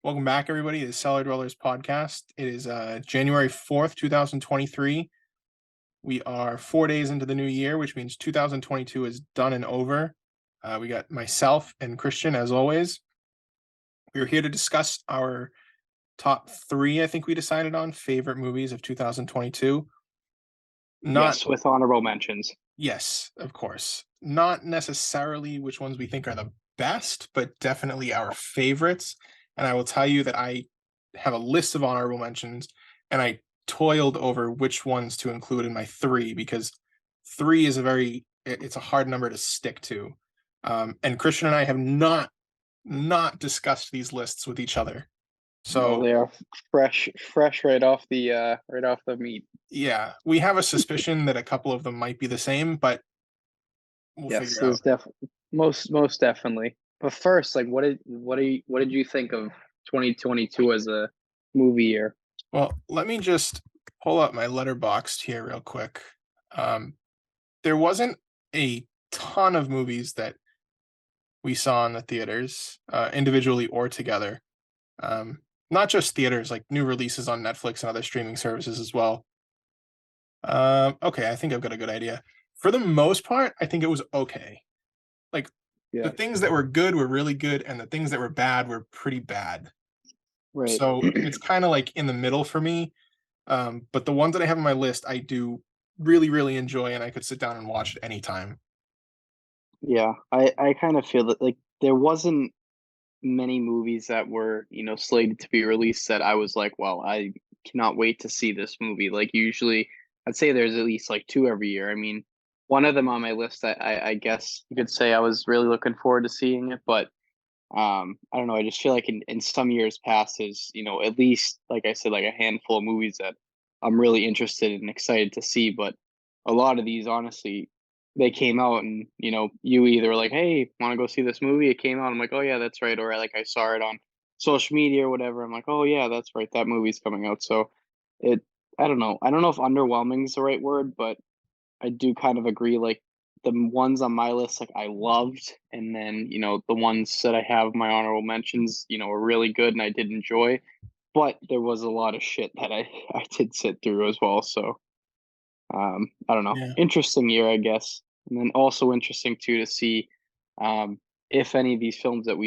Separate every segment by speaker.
Speaker 1: Welcome back, everybody, to the Cellar Dwellers podcast. It is January 4th, 2023. We are 4 days into the new year, which means 2022 is done and over. We got myself and Christian, as always. We're here to discuss our top three, I think we decided on, favorite movies of 2022. Not,
Speaker 2: Yes, with honorable mentions.
Speaker 1: yes, of course. Not necessarily which ones we think are the best, but definitely our favorites. And I will tell you that I have a list of honorable mentions, and I toiled over which ones to include in my three because three is it's a hard number to stick to. And Christian and I have not discussed these lists with each other.
Speaker 2: No,
Speaker 1: So
Speaker 2: they are fresh right off the meat.
Speaker 1: yeah, we have a suspicion that a couple of them might be the same, but we'll
Speaker 2: Yes,
Speaker 1: figure
Speaker 2: there's
Speaker 1: out.
Speaker 2: definitely most definitely. But first, like, what did you think of 2022 as a movie year?
Speaker 1: Well, let me just pull up my letterboxd here real quick. Um, there wasn't a ton of movies that we saw in the theaters, individually or together. Um, Not just theaters, like new releases on Netflix and other streaming services as well. Okay, I think I've got a good idea. For the most part, I think it was okay. Like the
Speaker 2: Yeah,
Speaker 1: things that were good were really good, and the things that were bad were pretty bad.
Speaker 2: right.
Speaker 1: So it's kind of like in the middle for me. But the ones that I have on my list, I do really enjoy, and I could sit down and watch at any time.
Speaker 2: Yeah, I kind of feel that like there wasn't many movies that were, slated to be released that I was like, well, I cannot wait to see this movie. Like usually I'd say there's at least like two every year. I mean, one of them on my list I guess you could say I was really looking forward to seeing it, but I don't know, I just feel like in some years past there's, at least like I said, like a handful of movies that I'm really interested and excited to see. But a lot of these honestly they came out and you either like, hey, want to go see this movie? It came out, I'm like, oh yeah, that's right. Or like I saw it on social media or whatever, I'm like, oh yeah, that's right, that movie's coming out. So it I don't know if underwhelming is the right word, but I do kind of agree, like, the ones on my list, like, I loved, and then, the ones that I have my honorable mentions, were really good and I did enjoy, but there was a lot of shit that I did sit through as well. So, I don't know.
Speaker 1: Yeah.
Speaker 2: Interesting year, I guess. And then also interesting too to see, um, if any of these films that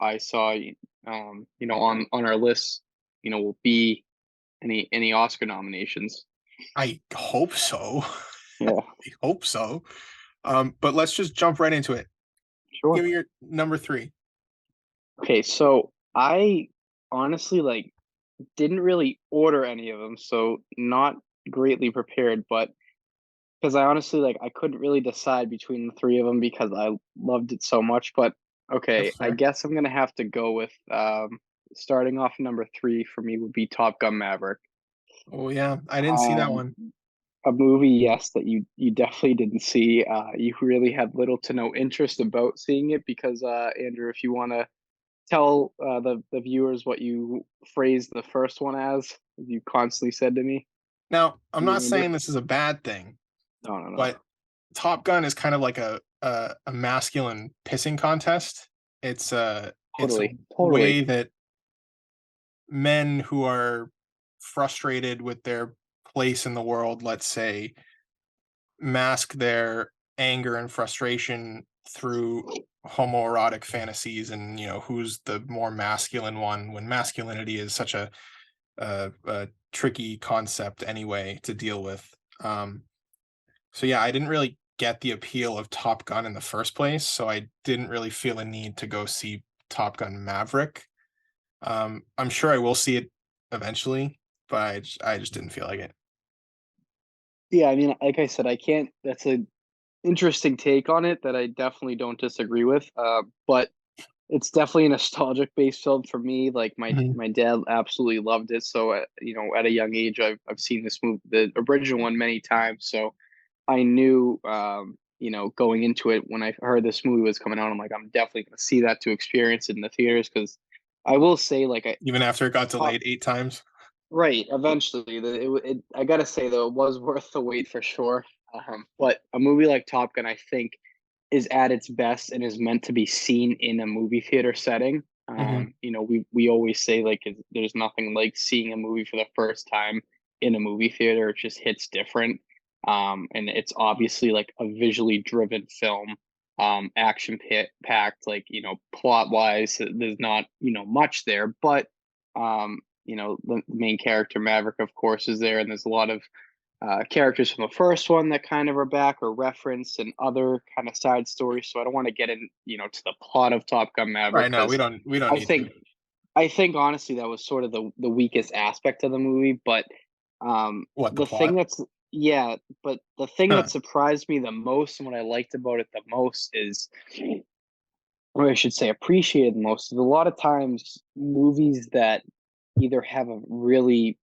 Speaker 2: I saw, on our list, will be any Oscar nominations.
Speaker 1: I hope so. I
Speaker 2: Yeah,
Speaker 1: hope so. But let's just jump right into it. Give
Speaker 2: sure.
Speaker 1: me your number three.
Speaker 2: Okay, so I honestly like didn't really order any of them, so not greatly prepared, but because I honestly like I couldn't really decide between the three of them because I loved it so much. But
Speaker 1: That's
Speaker 2: okay, I
Speaker 1: fair.
Speaker 2: guess I'm gonna have to go with starting off number three for me would be Top Gun Maverick.
Speaker 1: Oh yeah, I didn't see that
Speaker 2: Um,
Speaker 1: one.
Speaker 2: a movie, yes, that you definitely didn't see. You really had little to no interest about seeing it because Andrew, if you want to tell the viewers what you phrased the first one as you constantly said to me,
Speaker 1: Now, I'm
Speaker 2: you
Speaker 1: not
Speaker 2: remember?
Speaker 1: saying this is a bad thing,
Speaker 2: No, no, no.
Speaker 1: but Top Gun is kind of like a masculine pissing contest. It's a
Speaker 2: Totally.
Speaker 1: way that men who are frustrated with their place in the world, let's say, mask their anger and frustration through homoerotic fantasies, and who's the more masculine one, when masculinity is such a tricky concept anyway to deal with. So yeah, I didn't really get the appeal of Top Gun in the first place, so I didn't really feel a need to go see Top Gun Maverick. I'm sure I will see it eventually, but I just didn't feel like it.
Speaker 2: Yeah, I mean, like I said, I can't. That's an interesting take on it that I definitely don't disagree with. But it's definitely a nostalgic based film for me. Like
Speaker 1: Mhm.
Speaker 2: my dad absolutely loved it. So at a young age, I've seen this movie, the original one, many times. So I knew, going into it when I heard this movie was coming out, I'm like, I'm definitely going to see that to experience it in the theaters because I will say, like,
Speaker 1: Even after it got
Speaker 2: Top,
Speaker 1: delayed 8 times?
Speaker 2: right, eventually, I gotta say though, it was worth the wait for sure. But a movie like Top Gun, I think, is at its best and is meant to be seen in a movie theater setting.
Speaker 1: Mhm.
Speaker 2: We always say like there's nothing like seeing a movie for the first time in a movie theater. It just hits different. And it's obviously like a visually driven film, packed, like, plot wise, there's not, much there, but, the main character Maverick, of course, is there. And there's a lot of characters from the first one that kind of are back or referenced and other kind of side stories. So I don't want to get in, to the plot of Top Gun Maverick
Speaker 1: Right, no, we
Speaker 2: because
Speaker 1: don't
Speaker 2: I
Speaker 1: need to.
Speaker 2: think I think honestly that was sort of the weakest aspect of the movie. But
Speaker 1: What, the
Speaker 2: the thing
Speaker 1: plot?
Speaker 2: that's yeah, but the thing
Speaker 1: Huh.
Speaker 2: that surprised me the most and what I liked about it the most is, or I should say appreciated the most, is a lot of times movies that either have a really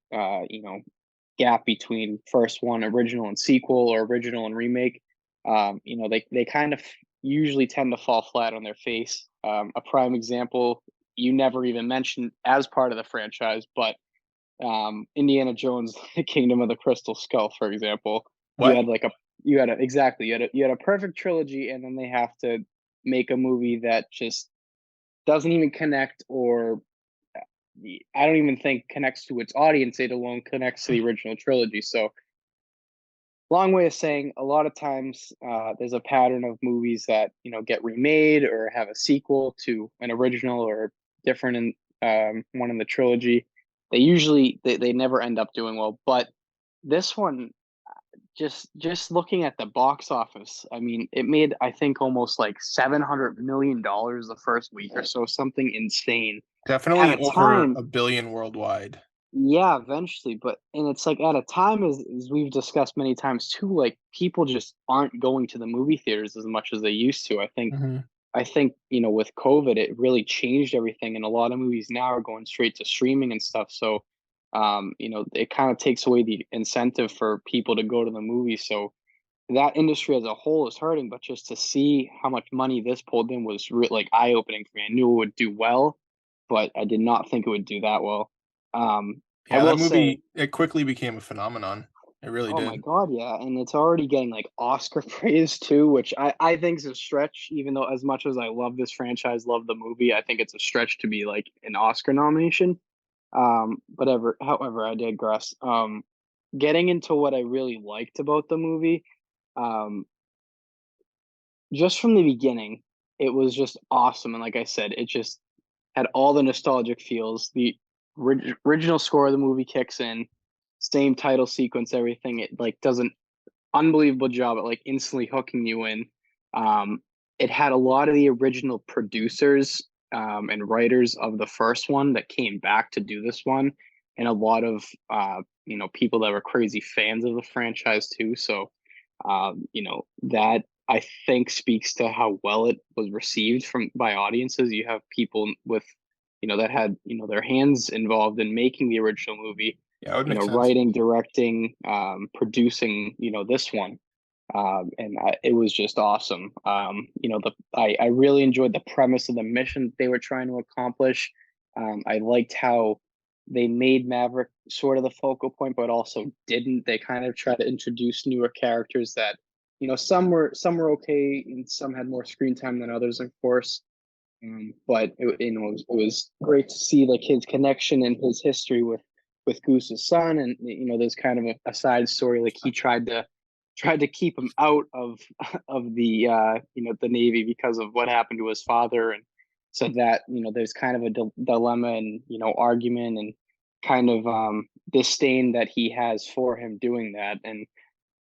Speaker 2: gap between first one original and sequel or original and remake. They kind of usually tend to fall flat on their face. A prime example you never even mentioned as part of the franchise, but Indiana Jones, The Kingdom of the Crystal Skull, for example. You
Speaker 1: What?
Speaker 2: had like a you had a exactly you had a perfect trilogy, and then they have to make a movie that just doesn't even connect, or I don't even think connects to its audience. It alone connects to the original trilogy. So long way of saying a lot of times there's a pattern of movies that get remade or have a sequel to an original or different in one in the trilogy. They never end up doing well, but this one, just looking at the box office, I mean, it made, I think, almost like $700 million the first week or so, something insane at
Speaker 1: Definitely
Speaker 2: a
Speaker 1: over
Speaker 2: time.
Speaker 1: 1 billion worldwide.
Speaker 2: Yeah, eventually, but and it's like at a time, as we've discussed many times too, like people just aren't going to the movie theaters as much as they used to.
Speaker 1: Mhm.
Speaker 2: I think, with COVID, it really changed everything, and a lot of movies now are going straight to streaming and stuff. So, it kind of takes away the incentive for people to go to the movies. So that industry as a whole is hurting, but just to see how much money this pulled in was like eye opening for me. I knew it would do well, but I did not think it would do that well. I
Speaker 1: Yeah, that
Speaker 2: will say,
Speaker 1: movie, it quickly became a phenomenon. It really
Speaker 2: oh my
Speaker 1: did.
Speaker 2: god, yeah, and it's already getting like Oscar praise too, which I think is a stretch. Even though as much as I love this franchise, love the movie, I think it's a stretch to be like an Oscar nomination. However, I digress. Getting into what I really liked about the movie, um, just from the beginning, it was just awesome. And like I said, it just had all the nostalgic feels. The original score of the movie kicks in, same title sequence, everything. It like does an unbelievable job at like instantly hooking you in. Um, it had a lot of the original producers and writers of the first one that came back to do this one, and a lot of people that were crazy fans of the franchise too. So that I think speaks to how well it was received from by audiences. You have people with that had their hands involved in making the original movie,
Speaker 1: Yeah, it would make sense.
Speaker 2: writing, directing, producing, this one. It was just awesome. I really enjoyed the premise of the mission they were trying to accomplish. I liked how they made Maverick sort of the focal point, but also didn't. They kind of tried to introduce newer characters that, some were okay, and some had more screen time than others, of course. But it was great to see like his connection and his history with Goose's son, and there's kind of a side story, like he tried to keep him out of of the Navy because of what happened to his father, and so that there's kind of a dilemma and argument and kind of disdain that he has for him doing that, and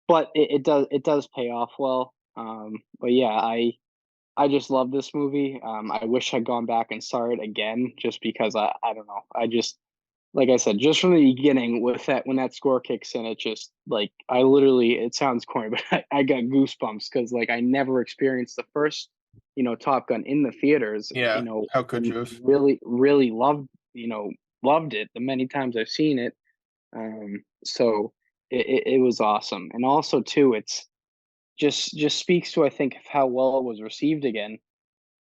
Speaker 2: but it does pay off well. But yeah, I just love this movie. I wish I'd gone back and saw it again just because I don't know. I just, like I said, just from the beginning with that, when that score kicks in, it just like I literally, it sounds corny, but I got goosebumps because like I never experienced the first, Top Gun in the theaters,
Speaker 1: Yeah, how could
Speaker 2: and
Speaker 1: you have?
Speaker 2: really, really loved it the many times I've seen it. So it was awesome. And also too, it's just speaks to, I think, how well it was received again.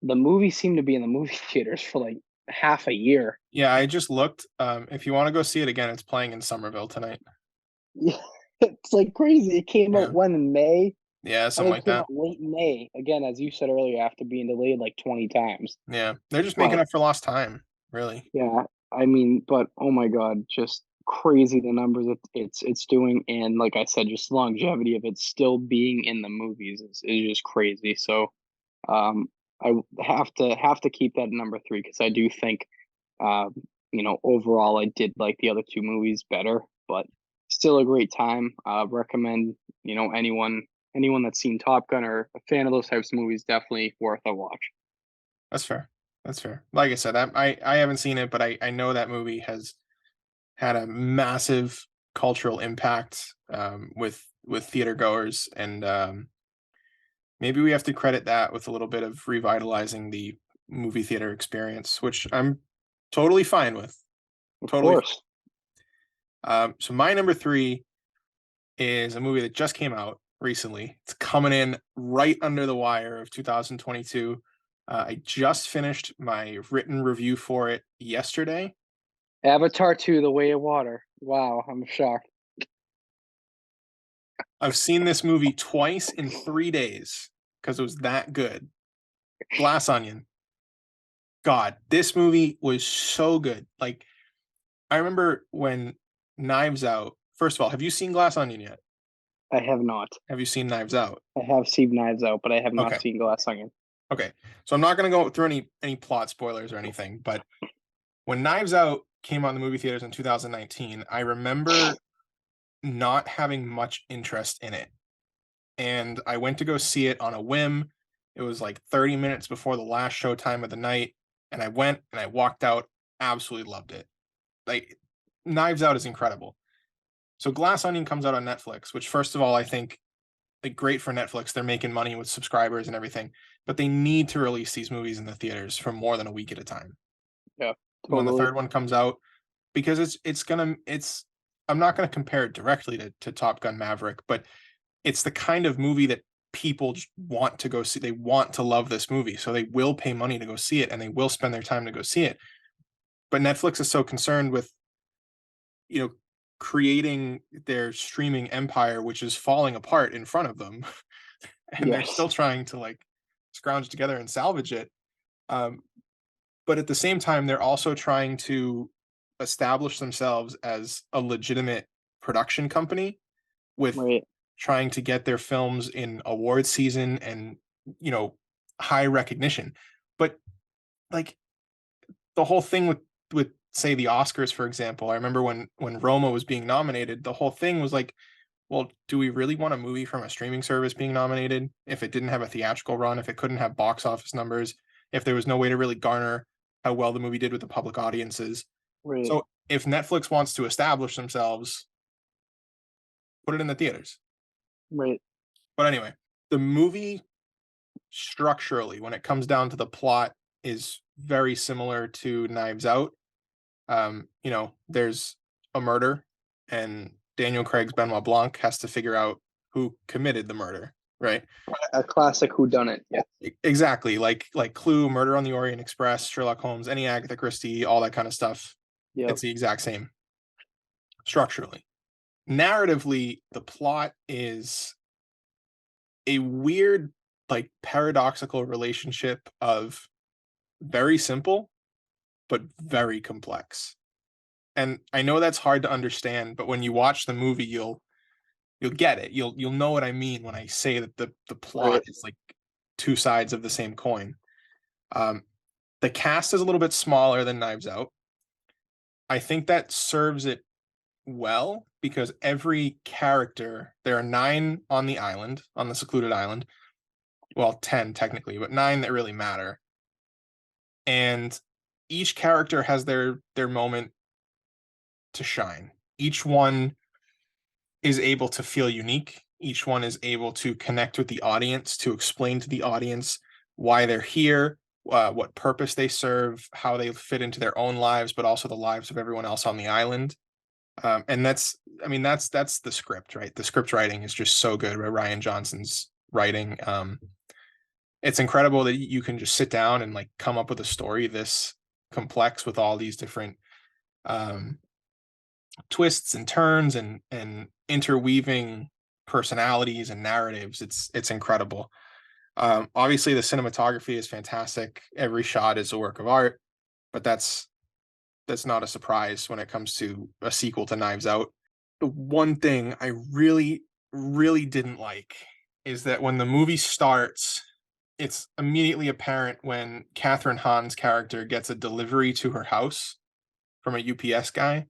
Speaker 2: The movie seemed to be in the movie theaters for like half a year.
Speaker 1: Yeah, I just looked, if you wanna go see it again, it's playing in Somerville tonight.
Speaker 2: Yeah, it's like crazy. It came out
Speaker 1: Yeah.
Speaker 2: when, in May?
Speaker 1: Yeah,
Speaker 2: I
Speaker 1: something
Speaker 2: think it
Speaker 1: like
Speaker 2: came
Speaker 1: that.
Speaker 2: out late May, again, as you said earlier, after being delayed like 20 times.
Speaker 1: Yeah, they're just making
Speaker 2: But
Speaker 1: up for lost time, really.
Speaker 2: yeah, I mean, but oh my god, just crazy the numbers it's doing, and like I said, just the longevity of it still being in the movies is just crazy. So um, I have to keep that at number three because I do think um, overall I did like the other two movies better, but still a great time. Recommend anyone that's seen Top Gun or a fan of those types of movies definitely worth a watch.
Speaker 1: That's fair. That's fair. Like I said, I haven't seen it, but I know that movie has had a massive cultural impact with theater goers, and maybe we have to credit that with a little bit of revitalizing the movie theater experience, which I'm totally fine with.
Speaker 2: Of
Speaker 1: Totally
Speaker 2: course,
Speaker 1: fine. So my number three is a movie that just came out recently. It's coming in right under the wire of 2022. I just finished my written review for it yesterday.
Speaker 2: Avatar 2: The Way of Water. Wow, I'm shocked.
Speaker 1: I've seen this movie twice in 3 days because it was that good. Glass Onion. God, this movie was so good. Like, I remember when Knives Out. First of all, have you seen Glass Onion yet?
Speaker 2: I have not.
Speaker 1: Have you seen Knives Out?
Speaker 2: I have seen Knives Out, but I have not
Speaker 1: Okay.
Speaker 2: seen Glass Onion.
Speaker 1: Okay. So I'm not going to go through any plot spoilers or anything, but when Knives Out came out in the movie theaters in 2019, I remember not having much interest in it. And I went to go see it on a whim. It was like 30 minutes before the last showtime of the night, and I went and I walked out, absolutely loved it. Like, Knives Out is incredible. So Glass Onion comes out on Netflix, which, first of all, I think, like, great for Netflix. They're making money with subscribers and everything, but they need to release these movies in the theaters for more than a week at a time.
Speaker 2: Yeah,
Speaker 1: When the
Speaker 2: totally.
Speaker 1: third one comes out, because it's I'm not gonna compare it directly to Top Gun Maverick, but it's the kind of movie that people just want to go see. They want to love this movie, so they will pay money to go see it, and they will spend their time to go see it. But Netflix is so concerned with, you know, creating their streaming empire, which is falling apart in front of them, and they're
Speaker 2: Yes.
Speaker 1: still trying to, like, scrounge together and salvage it. Um, but at the same time, they're also trying to establish themselves as a legitimate production company with
Speaker 2: Right.
Speaker 1: trying to get their films in award season and, you know, high recognition. But, like, the whole thing with say the Oscars, for example, I remember when Roma was being nominated, the whole thing was like, well, do we really want a movie from a streaming service being nominated if it didn't have a theatrical run, if it couldn't have box office numbers, if there was no way to really garner how well the movie did with the public audiences?
Speaker 2: Right.
Speaker 1: So if Netflix wants to establish themselves, put it in the theaters.
Speaker 2: Right.
Speaker 1: But anyway, the movie structurally, when it comes down to the plot, is very similar to Knives Out. There's a murder, and Daniel Craig's Benoit Blanc has to figure out who committed the murder, right?
Speaker 2: A classic whodunit. Yeah.
Speaker 1: Exactly, like Clue, Murder on the Orient Express, Sherlock Holmes, any Agatha Christie, all that kind of stuff.
Speaker 2: Yep.
Speaker 1: It's the exact same structurally. Narratively, the plot is a weird, like, paradoxical relationship of very simple but very complex. And I know that's hard to understand, but when you watch the movie, you'll get it. You'll know what I mean when I say that the plot
Speaker 2: Right.
Speaker 1: is like two sides of the same coin. Um, the cast is a little bit smaller than Knives Out. I think that serves it well because every character, there are nine on the island, on the secluded island. Well, 10 technically, but nine that really matter. And each character has their moment to shine. Each one is able to feel unique. Each one is able to connect with the audience, to explain to the audience why they're here, what purpose they serve, how they fit into their own lives, but also the lives of everyone else on the island. And that's the script, right? The script writing is just so good. Right? Ryan Johnson's writing. It's incredible that you can just sit down and, like, come up with a story this complex with all these different um, twists and turns and interweaving personalities and narratives. It's incredible. Obviously, the cinematography is fantastic. Every shot is a work of art, but that's not a surprise when it comes to a sequel to Knives Out. The one thing I really, really didn't like is that when the movie starts, it's immediately apparent when Catherine Hahn's character gets a delivery to her house from a UPS guy,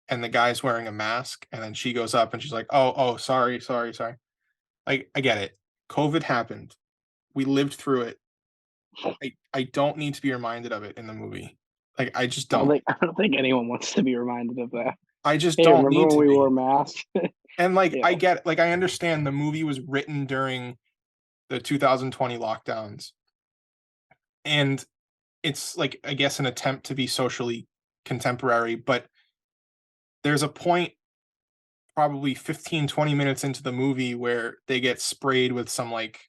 Speaker 1: and the guy's wearing a mask, and then she goes up and she's like, "Oh, sorry, sorry, sorry." I get it. COVID happened. We lived through it. I don't need to be reminded of it in the movie. Like, I just don't.
Speaker 2: I don't think anyone wants to be reminded of that.
Speaker 1: I just
Speaker 2: Hey,
Speaker 1: don't
Speaker 2: remember
Speaker 1: need
Speaker 2: when
Speaker 1: to
Speaker 2: we wore
Speaker 1: be.
Speaker 2: masks?
Speaker 1: And, like,
Speaker 2: You
Speaker 1: I
Speaker 2: know,
Speaker 1: get like, I understand the movie was written during the 2020 lockdowns, and it's, like, I guess, an attempt to be socially contemporary, but there's a point probably 15, 20 minutes into the movie where they get sprayed with some, like,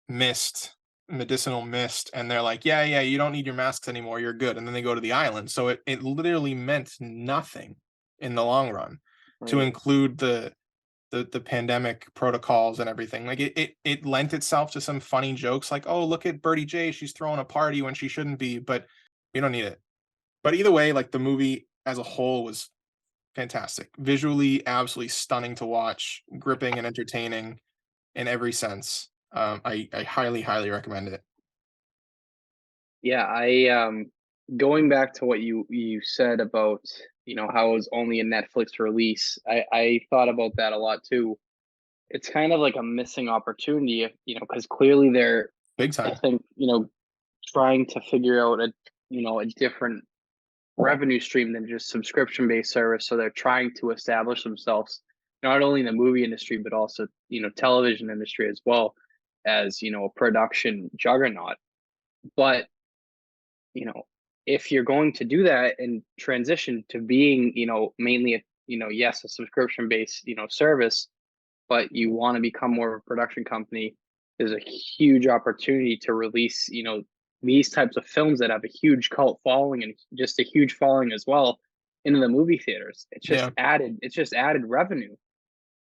Speaker 1: mist, medicinal mist, and they're like, "Yeah, yeah, you don't need your masks anymore, you're good," and then they go to the island, so it literally meant nothing in the long run to
Speaker 2: right.
Speaker 1: include the pandemic protocols and everything. Like, it lent itself to some funny jokes like, "Oh, look at Birdie J, she's throwing a party when she shouldn't be," but you don't need it. But either way, like, the movie as a whole was fantastic. Visually, absolutely stunning to watch, gripping and entertaining in every sense. I highly, highly recommend it.
Speaker 2: Yeah, going back to what you said about, how it was only a Netflix release, I thought about that a lot too. It's kind of like a missing opportunity if, because clearly they're,
Speaker 1: Big
Speaker 2: I
Speaker 1: time.
Speaker 2: think, trying to figure out a different revenue stream than just subscription-based service. So they're trying to establish themselves not only in the movie industry, but also, television industry as well as, a production juggernaut. But you know, if you're going to do that and transition to being, mainly yes, a subscription based, service, but you want to become more of a production company, there's a huge opportunity to release, these types of films that have a huge cult following and just a huge following as well into the movie theaters.
Speaker 1: Yeah.
Speaker 2: It's just added revenue.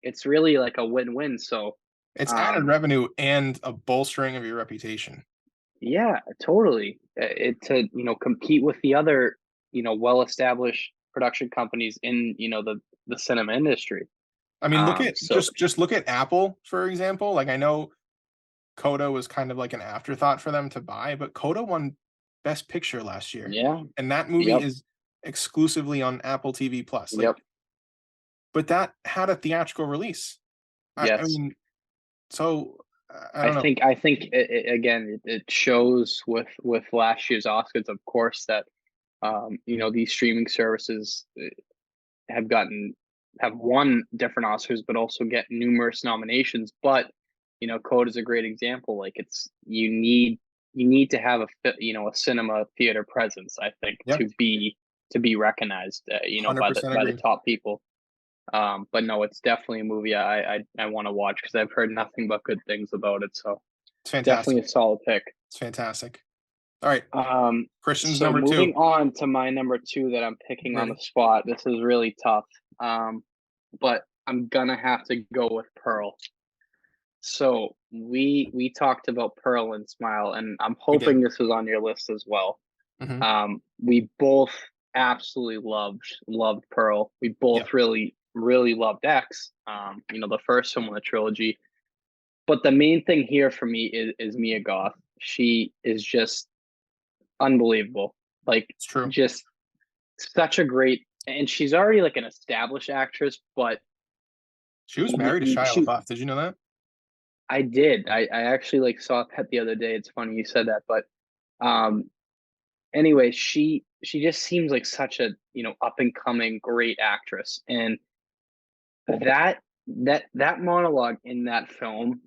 Speaker 2: It's really like a win-win. So
Speaker 1: It's added
Speaker 2: um
Speaker 1: revenue and a bolstering of your reputation.
Speaker 2: yeah, totally. It to compete with the other well-established production companies in the cinema industry.
Speaker 1: I mean, look at
Speaker 2: So
Speaker 1: just look at Apple, for example. Like, I know Coda was kind of like an afterthought for them to buy, but Coda won Best Picture last year,
Speaker 2: yeah,
Speaker 1: and that movie
Speaker 2: yep,
Speaker 1: is exclusively on Apple TV Plus.
Speaker 2: yep,
Speaker 1: Like, but that had a theatrical release. I
Speaker 2: yes.
Speaker 1: mean, so I don't know.
Speaker 2: I think again it shows with last year's Oscars, of course, that these streaming services have gotten have won different Oscars, but also get numerous nominations. But Code is a great example. Like it's you need to have a cinema theater presence. I think
Speaker 1: Yeah,
Speaker 2: to be recognized, by
Speaker 1: 100%
Speaker 2: the
Speaker 1: agree.
Speaker 2: top people. But no, it's definitely a movie I want to watch because I've heard nothing but good things about it. So
Speaker 1: It's fantastic.
Speaker 2: definitely a solid pick.
Speaker 1: It's fantastic. All right, Christian's
Speaker 2: So
Speaker 1: number 2.
Speaker 2: moving on to my number two that I'm picking on the
Speaker 1: Ready?
Speaker 2: spot. This is really tough. But I'm gonna have to go with Pearl. So we talked about Pearl and Smile, and I'm
Speaker 1: We
Speaker 2: hoping
Speaker 1: did.
Speaker 2: this was on your list as well.
Speaker 1: Mhm.
Speaker 2: We both absolutely loved Pearl. We
Speaker 1: Yep.
Speaker 2: both really loved X. The first film in the trilogy. But the main thing here for me is Mia Goth. She is just unbelievable. Like
Speaker 1: It's true.
Speaker 2: just such a great, and she's already like an established actress, but
Speaker 1: She was married to Shia
Speaker 2: she
Speaker 1: LaBeouf. Did you know that?
Speaker 2: I did. I actually like saw that the other day. It's funny you said that, but um anyway, she just seems like such a, up and coming great actress. And that monologue in that film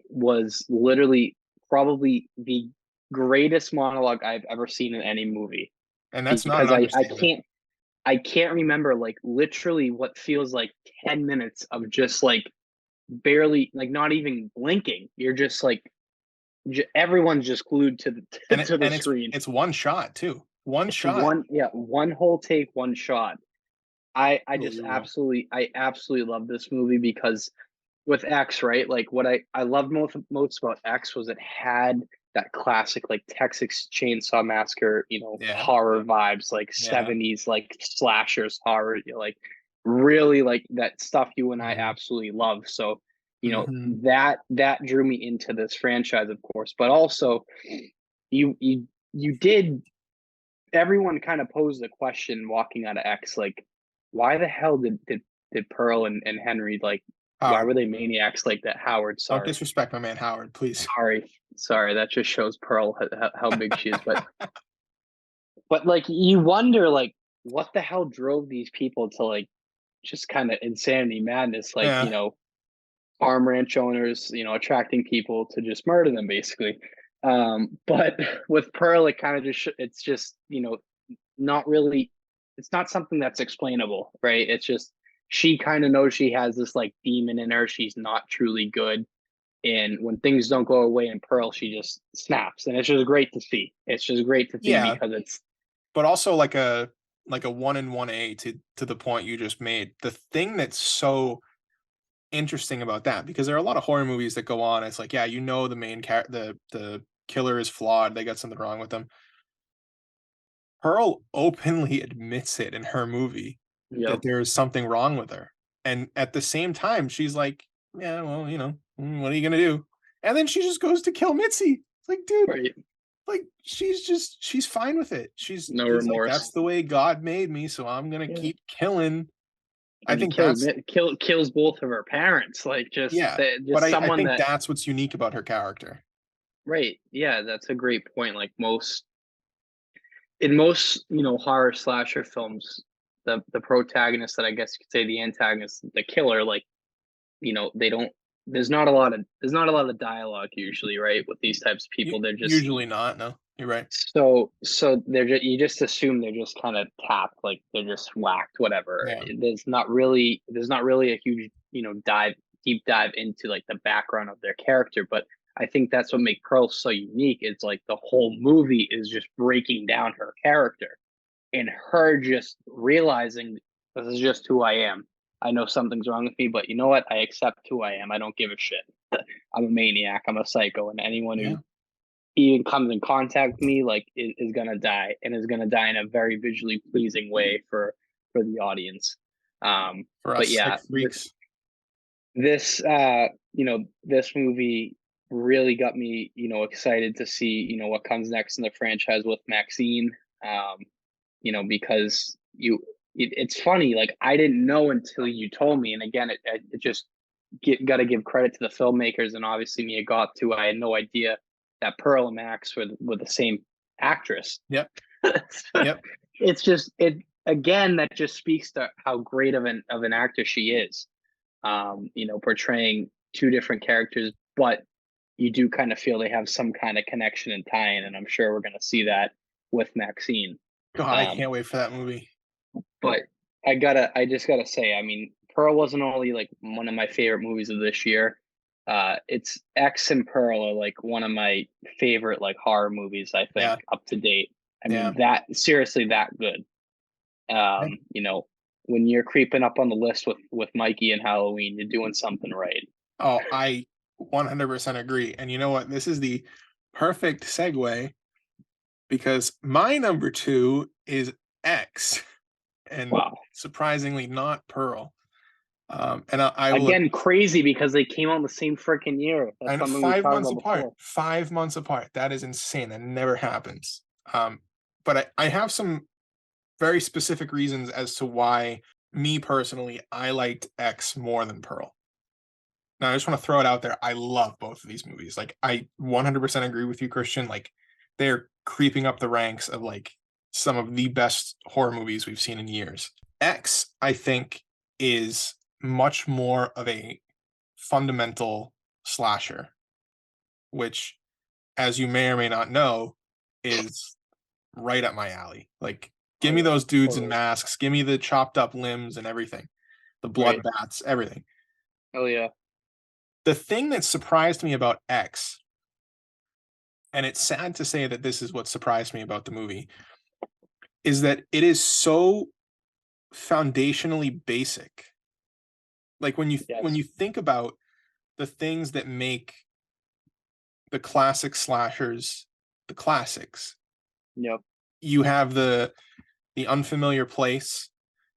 Speaker 2: was literally probably the greatest monologue I've ever seen in any movie
Speaker 1: And that's not an
Speaker 2: because
Speaker 1: understatement.
Speaker 2: I can't remember like literally what feels like 10 minutes of just like barely like not even blinking. You're just like everyone's just glued to the
Speaker 1: And
Speaker 2: to the
Speaker 1: it's
Speaker 2: screen.
Speaker 1: one shot too. One
Speaker 2: It's
Speaker 1: shot.
Speaker 2: one, yeah, one whole take, one shot. I just
Speaker 1: Unbelievable.
Speaker 2: absolutely love this movie because with X, right? Like what I loved most about X was it had that classic like Texas Chainsaw Massacre,
Speaker 1: Yeah,
Speaker 2: horror vibes, like
Speaker 1: yeah.
Speaker 2: 70s like slashers horror, like really like that stuff you and I
Speaker 1: Mhm,
Speaker 2: absolutely love. So,
Speaker 1: mhm.
Speaker 2: that drew me into this franchise, of course, but also you did everyone kind of posed the question walking out of X, like, why the hell did Pearl and Henry like why
Speaker 1: Howard,
Speaker 2: were they maniacs like that? Howard,
Speaker 1: don't
Speaker 2: sorry.
Speaker 1: disrespect my man Howard, please.
Speaker 2: Sorry, that just shows Pearl how big she is. But like you wonder like what the hell drove these people to like just kind of insanity madness, like,
Speaker 1: Yeah,
Speaker 2: farm ranch owners, attracting people to just murder them basically. But with Pearl, it kind of it's just, not really, it's not something that's explainable, right? It's just she kind of knows she has this like demon in her. She's not truly good. And when things don't go away in Pearl, she just snaps. And it's just great to see. It's just great to see
Speaker 1: yeah,
Speaker 2: because it's
Speaker 1: but also like a 1 and 1A to the point you just made. The thing that's so interesting about that, because there are a lot of horror movies that go on, it's like, yeah, the main the killer is flawed, they got something wrong with them. Pearl openly admits it in her movie that
Speaker 2: yep,
Speaker 1: there is something wrong with her, and at the same time, she's like, "Yeah, well, what are you gonna do?" And then she just goes to kill Mitzi. It's like, dude,
Speaker 2: right.
Speaker 1: like, she's fine with it.
Speaker 2: No
Speaker 1: She's like,
Speaker 2: remorse.
Speaker 1: "That's the way God made me, so I'm gonna
Speaker 2: Yeah.
Speaker 1: keep killing." I
Speaker 2: And
Speaker 1: think that's
Speaker 2: kills both of her parents. Like
Speaker 1: yeah, but
Speaker 2: just
Speaker 1: I
Speaker 2: someone
Speaker 1: think
Speaker 2: that
Speaker 1: that's what's unique about her character.
Speaker 2: right. Yeah, that's a great point. Like in most, horror slasher films, the protagonist that I guess you could say the antagonist, the killer, like, they don't there's not a lot of dialogue usually, right? With these types of
Speaker 1: U
Speaker 2: people. They're just
Speaker 1: Usually not, no, you're right.
Speaker 2: so they're just you just assume they're just kind of tapped, like they're just whacked, whatever.
Speaker 1: Yeah,
Speaker 2: There's not really a huge, deep dive into like the background of their character, but I think that's what makes Pearl so unique. It's like the whole movie is just breaking down her character and her just realizing this is just who I am. I know something's wrong with me, but you know what? I accept who I am. I don't give a shit. I'm a maniac. I'm a psycho, and anyone who
Speaker 1: yeah,
Speaker 2: even comes in contact with me like is gonna die, and is gonna die in a very visually pleasing way for the audience.
Speaker 1: for
Speaker 2: But
Speaker 1: us
Speaker 2: yeah,
Speaker 1: sick freaks.
Speaker 2: this movie really got me, excited to see, what comes next in the franchise with Maxine. Um, because it's funny, like I didn't know until you told me, and again, it just got to give credit to the filmmakers and obviously Mia Goth too. I had no idea that Pearl and Max were the same actress.
Speaker 1: Yep, yep.
Speaker 2: It's just it again that just speaks to how great of an actor she is. Portraying two different characters, but you do kind of feel they have some kind of connection and tie-in, and I'm sure we're going to see that with Maxine.
Speaker 1: God, I
Speaker 2: Um,
Speaker 1: can't wait for that movie.
Speaker 2: but I just gotta say, I mean, Pearl wasn't only like one of my favorite movies of this year. It's X and Pearl are like one of my favorite like horror movies. I think
Speaker 1: Yeah,
Speaker 2: up to date. I
Speaker 1: yeah.
Speaker 2: mean, that seriously that good.
Speaker 1: Yeah.
Speaker 2: When you're creeping up on the list with Mikey and Halloween, you're doing something right.
Speaker 1: Oh, I 100% agree, and you know what? This is the perfect segue because my number 2 is X, and
Speaker 2: Wow.
Speaker 1: surprisingly not Pearl. And I will
Speaker 2: Again, crazy because they came out the same freaking year. That's
Speaker 1: and
Speaker 2: something we
Speaker 1: 5
Speaker 2: talked
Speaker 1: months
Speaker 2: about
Speaker 1: apart,
Speaker 2: before.
Speaker 1: 5 months apart. That is insane, that never happens. But I have some very specific reasons as to why, me personally, I liked X more than Pearl. Now, I just wanna throw it out there, I love both of these movies, like, I 100% agree with you, Christian, like, they're creeping up the ranks of, like, some of the best horror movies we've seen in years. X, I think, is much more of a fundamental slasher, which, as you may or may not know, is right up my alley. Like,
Speaker 2: Oh
Speaker 1: give me
Speaker 2: yeah,
Speaker 1: those dudes in
Speaker 2: totally.
Speaker 1: masks, give me the chopped up limbs and everything, the blood
Speaker 2: Right.
Speaker 1: baths, everything.
Speaker 2: Oh yeah.
Speaker 1: The thing that surprised me about X, and it's sad to say that this is what surprised me about the movie, is that it is so foundationally basic. Like when
Speaker 2: Yes.
Speaker 1: you think about the things that make the classic slashers the classics,
Speaker 2: Yep.
Speaker 1: you have the unfamiliar place,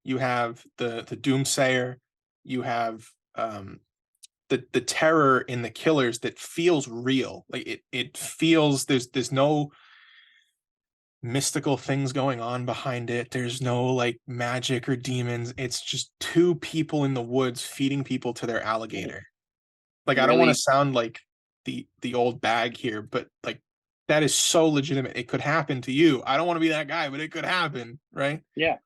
Speaker 1: you have the doomsayer, you have the terror in the killers that feels real. Like it feels there's no mystical things going on behind it. There's no like magic or demons. It's just two people in the woods feeding people to their alligator. Like I don't want to
Speaker 2: Really,
Speaker 1: sound like the old bag here, but like that is so legitimate. It could happen to you. I don't want to be that guy, but it could happen, right?
Speaker 2: yeah.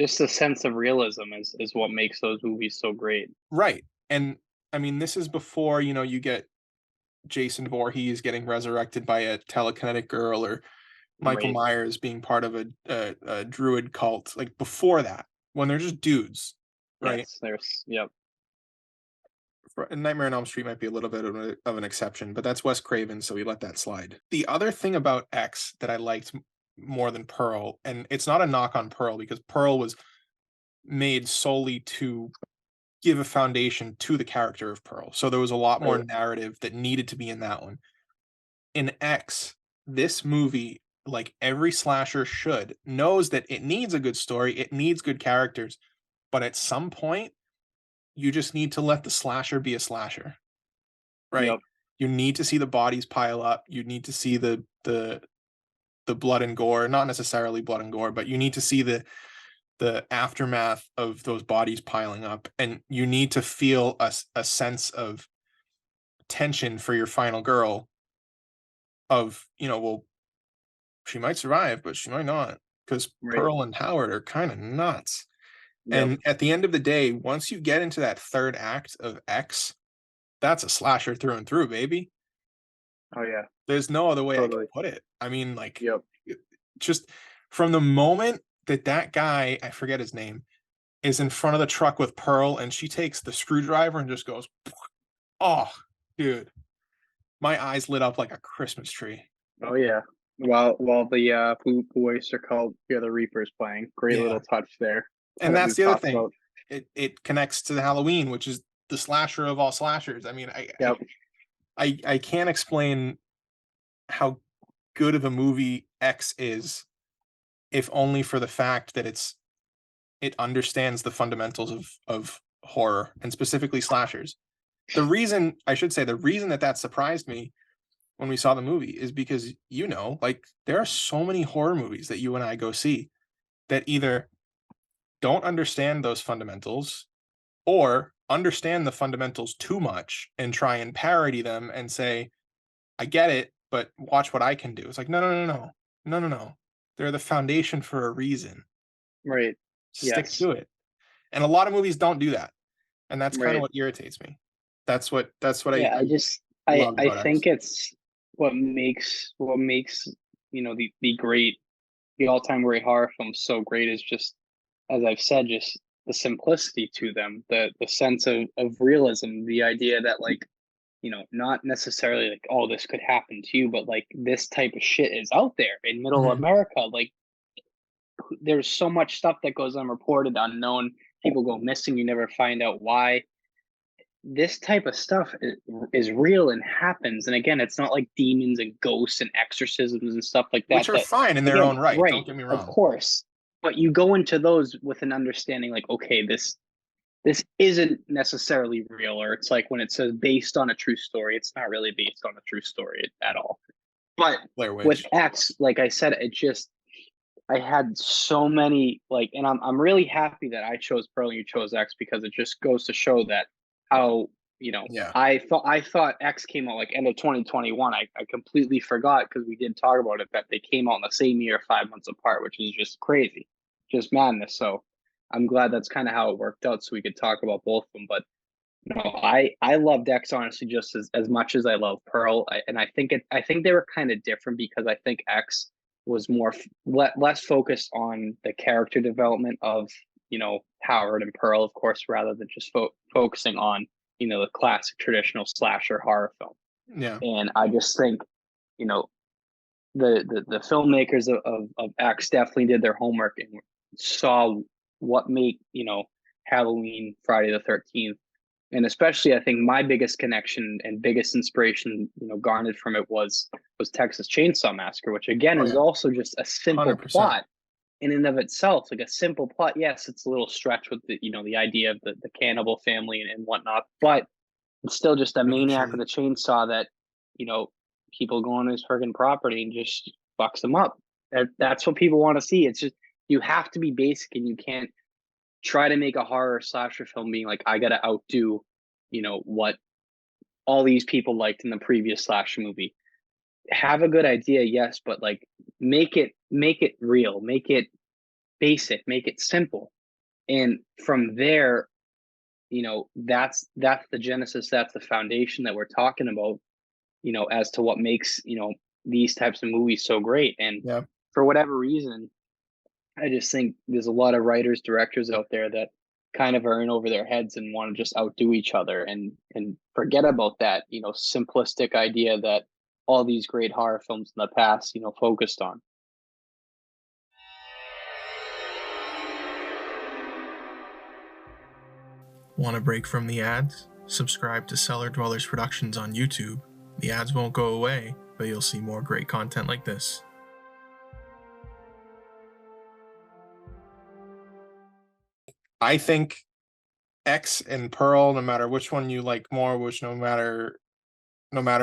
Speaker 2: Just the sense of realism is what makes those movies so great.
Speaker 1: Right. And I mean, this is before, you get Jason Voorhees getting resurrected by a telekinetic girl or Michael
Speaker 2: Right.
Speaker 1: Myers being part of a druid cult. Like before that, when they're just dudes, right?
Speaker 2: Yes, there's yep.
Speaker 1: Nightmare on Elm Street might be a little bit of an exception, but that's Wes Craven, so we let that slide. The other thing about X that I liked more than Pearl, and it's not a knock on Pearl because Pearl was made solely to give a foundation to the character of Pearl. So there was a lot more
Speaker 2: Right.
Speaker 1: narrative that needed to be in that one. In X, this movie, like every slasher should, knows that it needs a good story, it needs good characters, but at some point, you just need to let the slasher be a slasher, right?
Speaker 2: Yep.
Speaker 1: You need to see the bodies pile up. You need to see the blood and gore, not necessarily blood and gore, but you need to see the aftermath of those bodies piling up, and you need to feel a sense of tension for your final girl of, well, she might survive, but she might not because
Speaker 2: Right.
Speaker 1: Pearl and Howard are kind of nuts.
Speaker 2: Yep.
Speaker 1: And at the end of the day, once you get into that third act of X, that's a slasher through and through, baby.
Speaker 2: Oh yeah.
Speaker 1: There's no other way I can
Speaker 2: Totally.
Speaker 1: put it. I mean, like,
Speaker 2: Yep.
Speaker 1: just from the moment that that guy, I forget his name, is in front of the truck with Pearl and she takes the screwdriver and just goes, oh, dude, my eyes lit up like a Christmas tree.
Speaker 2: Oh yeah. While the Blue Oyster Cult Fear the Reaper's playing. Great
Speaker 1: Yeah.
Speaker 2: little touch there
Speaker 1: And
Speaker 2: that
Speaker 1: that's
Speaker 2: we've
Speaker 1: the other
Speaker 2: talked
Speaker 1: thing.
Speaker 2: about.
Speaker 1: It connects to the Halloween, which is the slasher of all slashers. I mean,
Speaker 2: Yep.
Speaker 1: I can't explain how good of a movie X is, if only for the fact that it understands the fundamentals of horror and specifically slashers. The reason that that surprised me when we saw the movie is because, like there are so many horror movies that you and I go see that either don't understand those fundamentals or understand the fundamentals too much and try and parody them and say, I get it, but watch what I can do. It's like, no, no, no, no, no, no, no. They're the foundation for a reason.
Speaker 2: Right.
Speaker 1: Stick
Speaker 2: Yes.
Speaker 1: to it. And a lot of movies don't do that. And that's kind of
Speaker 2: Right.
Speaker 1: what irritates me. That's what
Speaker 2: Yeah,
Speaker 1: I
Speaker 2: I
Speaker 1: loved
Speaker 2: I
Speaker 1: about X.
Speaker 2: think it's what makes the great the all-time great horror films so great is just, as I've said, just the simplicity to them, the sense of realism, the idea that like, not necessarily like, oh, this could happen to you, but like this type of shit is out there in middle
Speaker 1: Mhm.
Speaker 2: America. Like there's so much stuff that goes unreported, unknown. People go missing, you never find out why. This type of stuff is real and happens. And again, it's not like demons and ghosts and exorcisms and stuff like
Speaker 1: Which
Speaker 2: that.
Speaker 1: are
Speaker 2: That
Speaker 1: fine in their
Speaker 2: again,
Speaker 1: own right.
Speaker 2: right,
Speaker 1: Don't get me
Speaker 2: of
Speaker 1: wrong.
Speaker 2: course. But you go into those with an understanding like, okay, this isn't necessarily real, or it's like when it says based on a true story, it's not really based on a true story at all. But
Speaker 1: Blair
Speaker 2: with
Speaker 1: Witch.
Speaker 2: X, like I said, it just I had so many like, and I'm really happy that I chose Pearl and you chose X because it just goes to show that how
Speaker 1: Yeah.
Speaker 2: I thought X came out like end of 2021. I completely forgot because we did talk about it that they came out in the same year, 5 months apart, which is just crazy, just madness. So I'm glad that's kind of how it worked out, so we could talk about both of them. But no, I loved X honestly just as much as I love Pearl, and I think they were kind of different because I think X was less focused on the character development of Howard and Pearl, of course, rather than just focusing on the classic traditional slasher horror film.
Speaker 1: Yeah.
Speaker 2: And I just think you know the filmmakers of X definitely did their homework and saw what make, Halloween, Friday the 13th, and especially I think my biggest connection and biggest inspiration, garnered from it was Texas Chainsaw Massacre, which again
Speaker 1: Oh
Speaker 2: is
Speaker 1: yeah,
Speaker 2: also just a simple
Speaker 1: 100%.
Speaker 2: plot in and of itself, like a simple plot. Yes, it's a little stretch with the idea of the cannibal family and whatnot, but it's still just a maniac with
Speaker 1: Eventually,
Speaker 2: a chainsaw that, you know, people go on his friggin' property and just fucks them up. That's what people want to see. It's just you have to be basic and you can't try to make a horror slasher film being like, I gotta outdo, what all these people liked in the previous slasher movie. Have a good idea, yes, but like make it real, make it basic, make it simple. And from there, that's the genesis, that's the foundation that we're talking about, as to what makes, these types of movies so great. And
Speaker 1: yeah.
Speaker 2: for whatever reason, I just think there's a lot of writers, directors out there that kind of are in over their heads and want to just outdo each other and forget about that, simplistic idea that all these great horror films in the past, focused on.
Speaker 1: Want a break from the ads? Subscribe to Cellar Dwellers Productions on YouTube. The ads won't go away, but you'll see more great content like this. I think X and Pearl, no matter which one you like more, which no matter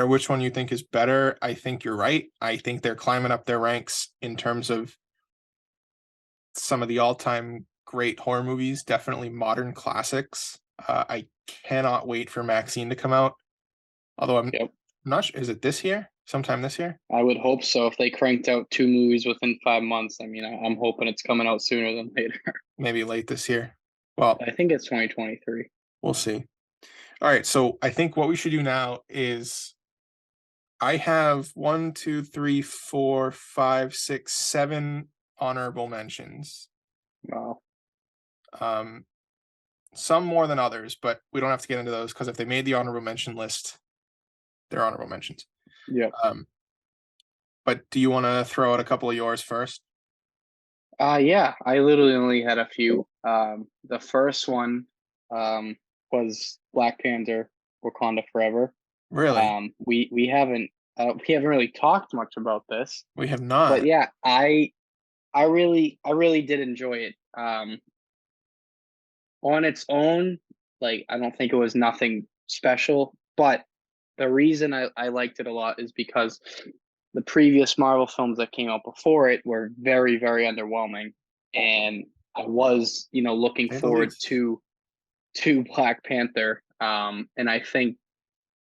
Speaker 1: which one you think is better, I think you're right. I think they're climbing up their ranks in terms of some of the all-time great horror movies, definitely modern classics. I cannot wait for Maxine to come out. Although I'm
Speaker 2: Yep.
Speaker 1: not sure, is it this year? Sometime this year?
Speaker 2: I would hope so. If they cranked out two movies within 5 months, I mean, I'm hoping it's coming out sooner than later.
Speaker 1: Maybe late this year. Well,
Speaker 2: I think it's 2023.
Speaker 1: we'll see. All right, so I think what we should do now is I have one, two, three, four, five, six, seven honorable mentions.
Speaker 2: Wow.
Speaker 1: Um, some more than others, but we don't have to get into those because if they made the honorable mention list, they're honorable mentions.
Speaker 2: Yep.
Speaker 1: Um, but do you want to throw out a couple of yours first?
Speaker 2: Yeah, I literally only had a few. The first one um was Black Panther Wakanda Forever.
Speaker 1: Really?
Speaker 2: We haven't really talked much about this,
Speaker 1: We have
Speaker 2: but
Speaker 1: not.
Speaker 2: yeah, I really did enjoy it. On its own, like I don't think it was nothing special, but the reason I liked it a lot is because the previous Marvel films that came out before it were very, very underwhelming. And I was, looking
Speaker 1: Say the
Speaker 2: forward
Speaker 1: least.
Speaker 2: to Black Panther. And I think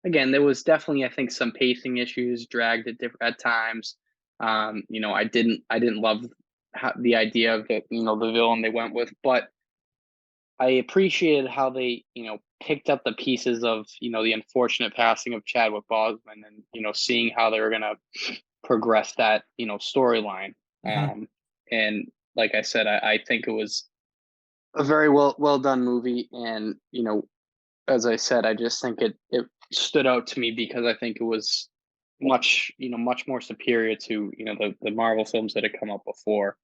Speaker 2: again, there was definitely, I think, some pacing issues, dragged at times. I didn't love the idea of the villain they went with, but I appreciated how they, picked up the pieces of, the unfortunate passing of Chadwick Boseman and, seeing how they were going to progress that, storyline.
Speaker 1: Hmm.
Speaker 2: And like I said, I think it was a very well done movie. And, as I said, I just think it stood out to me because I think it was much more superior to, the Marvel films that had come out before.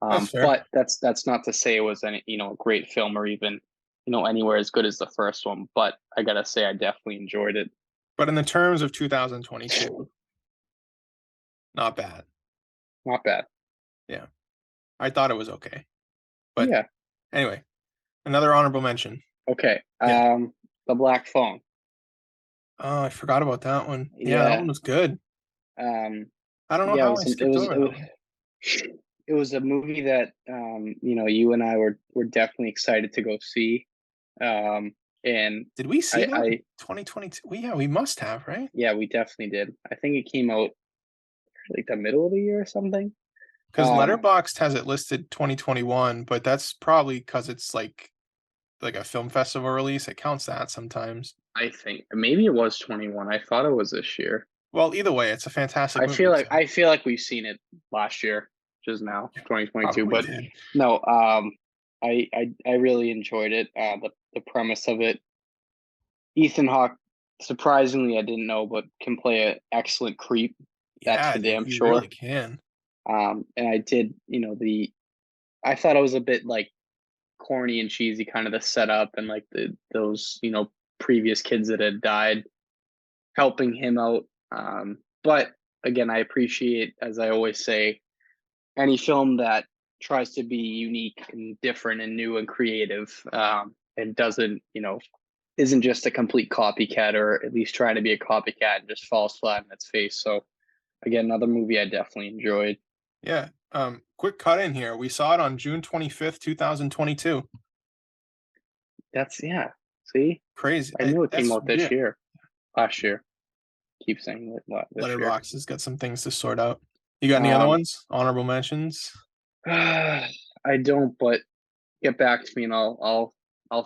Speaker 1: That's fair.
Speaker 2: But that's not to say it was any, a great film or even, anywhere as good as the first one. But I gotta say, I definitely enjoyed it.
Speaker 1: But in the terms of 2022, not bad.
Speaker 2: Not bad.
Speaker 1: Yeah. I thought it was okay. But
Speaker 2: Yeah.
Speaker 1: anyway, another honorable mention.
Speaker 2: Okay.
Speaker 1: Yeah.
Speaker 2: The Black Phone.
Speaker 1: Oh, I forgot about that one. Yeah, that
Speaker 2: Yeah.
Speaker 1: one was good.
Speaker 2: Um.
Speaker 1: I don't know
Speaker 2: Yeah. It
Speaker 1: how I
Speaker 2: was. It
Speaker 1: skipped
Speaker 2: was.
Speaker 1: over
Speaker 2: It
Speaker 1: that
Speaker 2: was.
Speaker 1: one.
Speaker 2: It was a movie that you and I were definitely excited to go see. And
Speaker 1: Did we see that in
Speaker 2: I
Speaker 1: 2022? Well, yeah, we must have, right?
Speaker 2: yeah, we definitely did. I think it came out like the middle of the year or something.
Speaker 1: Because
Speaker 2: Um,
Speaker 1: Letterboxd has it listed 2021, but that's probably because it's like a film festival release. It counts that sometimes.
Speaker 2: I think maybe it was 21. I thought it was this year.
Speaker 1: Well, either way, it's a fantastic
Speaker 2: I feel
Speaker 1: movie.
Speaker 2: like
Speaker 1: So
Speaker 2: I feel like we've seen it last year, just now,
Speaker 1: yeah,
Speaker 2: 2022.
Speaker 1: probably
Speaker 2: But
Speaker 1: did.
Speaker 2: no, I really enjoyed it. The premise of it. Ethan Hawke, surprisingly, I didn't know, but can play an excellent creep. That's
Speaker 1: Yeah,
Speaker 2: for
Speaker 1: dude,
Speaker 2: damn
Speaker 1: he really
Speaker 2: sure.
Speaker 1: can.
Speaker 2: And I did, I thought it was a bit like corny and cheesy, kind of the setup and like those previous kids that had died, helping him out. But again, I appreciate, as I always say, any film that tries to be unique and different and new and creative, and doesn't, isn't just a complete copycat, or at least trying to be a copycat and just falls flat in its face. So again, another movie I definitely enjoyed.
Speaker 1: Yeah. Quick cut in here. We saw it on June 25th, 2022.
Speaker 2: That's yeah. See,
Speaker 1: Crazy.
Speaker 2: I knew it came
Speaker 1: That's
Speaker 2: out this
Speaker 1: yeah.
Speaker 2: year, last year. Keep saying it this year.
Speaker 1: Letterbox has got some things to sort out. You got any other
Speaker 2: Um,
Speaker 1: ones? Honorable mentions?
Speaker 2: I don't, but get back to me and I'll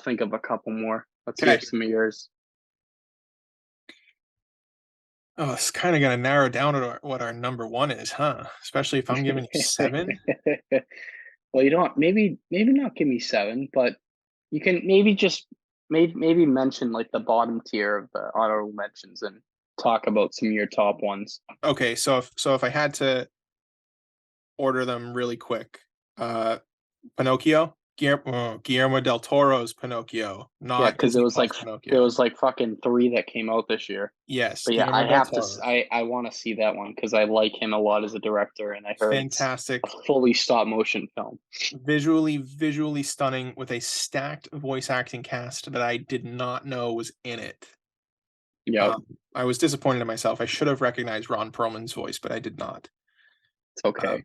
Speaker 2: think of a couple more. Let's hear
Speaker 1: Okay.
Speaker 2: some of yours.
Speaker 1: Oh, it's kind of gonna narrow down what our number one is, huh? Especially if I'm giving you seven.
Speaker 2: Well, you don't maybe not give me seven, but you can maybe just maybe mention like the bottom tier of the honorable mentions and talk about some of your top ones.
Speaker 1: Okay, so if I had to order them really quick, uh, Pinocchio, Guillermo del Toro's Pinocchio,
Speaker 2: Yeah,
Speaker 1: not
Speaker 2: because
Speaker 1: Disney Plus
Speaker 2: there
Speaker 1: Pinocchio.
Speaker 2: was like fucking three that came out this year.
Speaker 1: Yes,
Speaker 2: But yeah,
Speaker 1: Guillermo del Toro's.
Speaker 2: I want to see that one because I like him a lot as a director, and I heard it's a
Speaker 1: Fantastic,
Speaker 2: fully stop motion film.
Speaker 1: visually stunning, with a stacked voice acting cast that I did not know was in it.
Speaker 2: Yep,
Speaker 1: I was disappointed in myself. I should have recognized Ron Perlman's voice, but I did not.
Speaker 2: it's okay.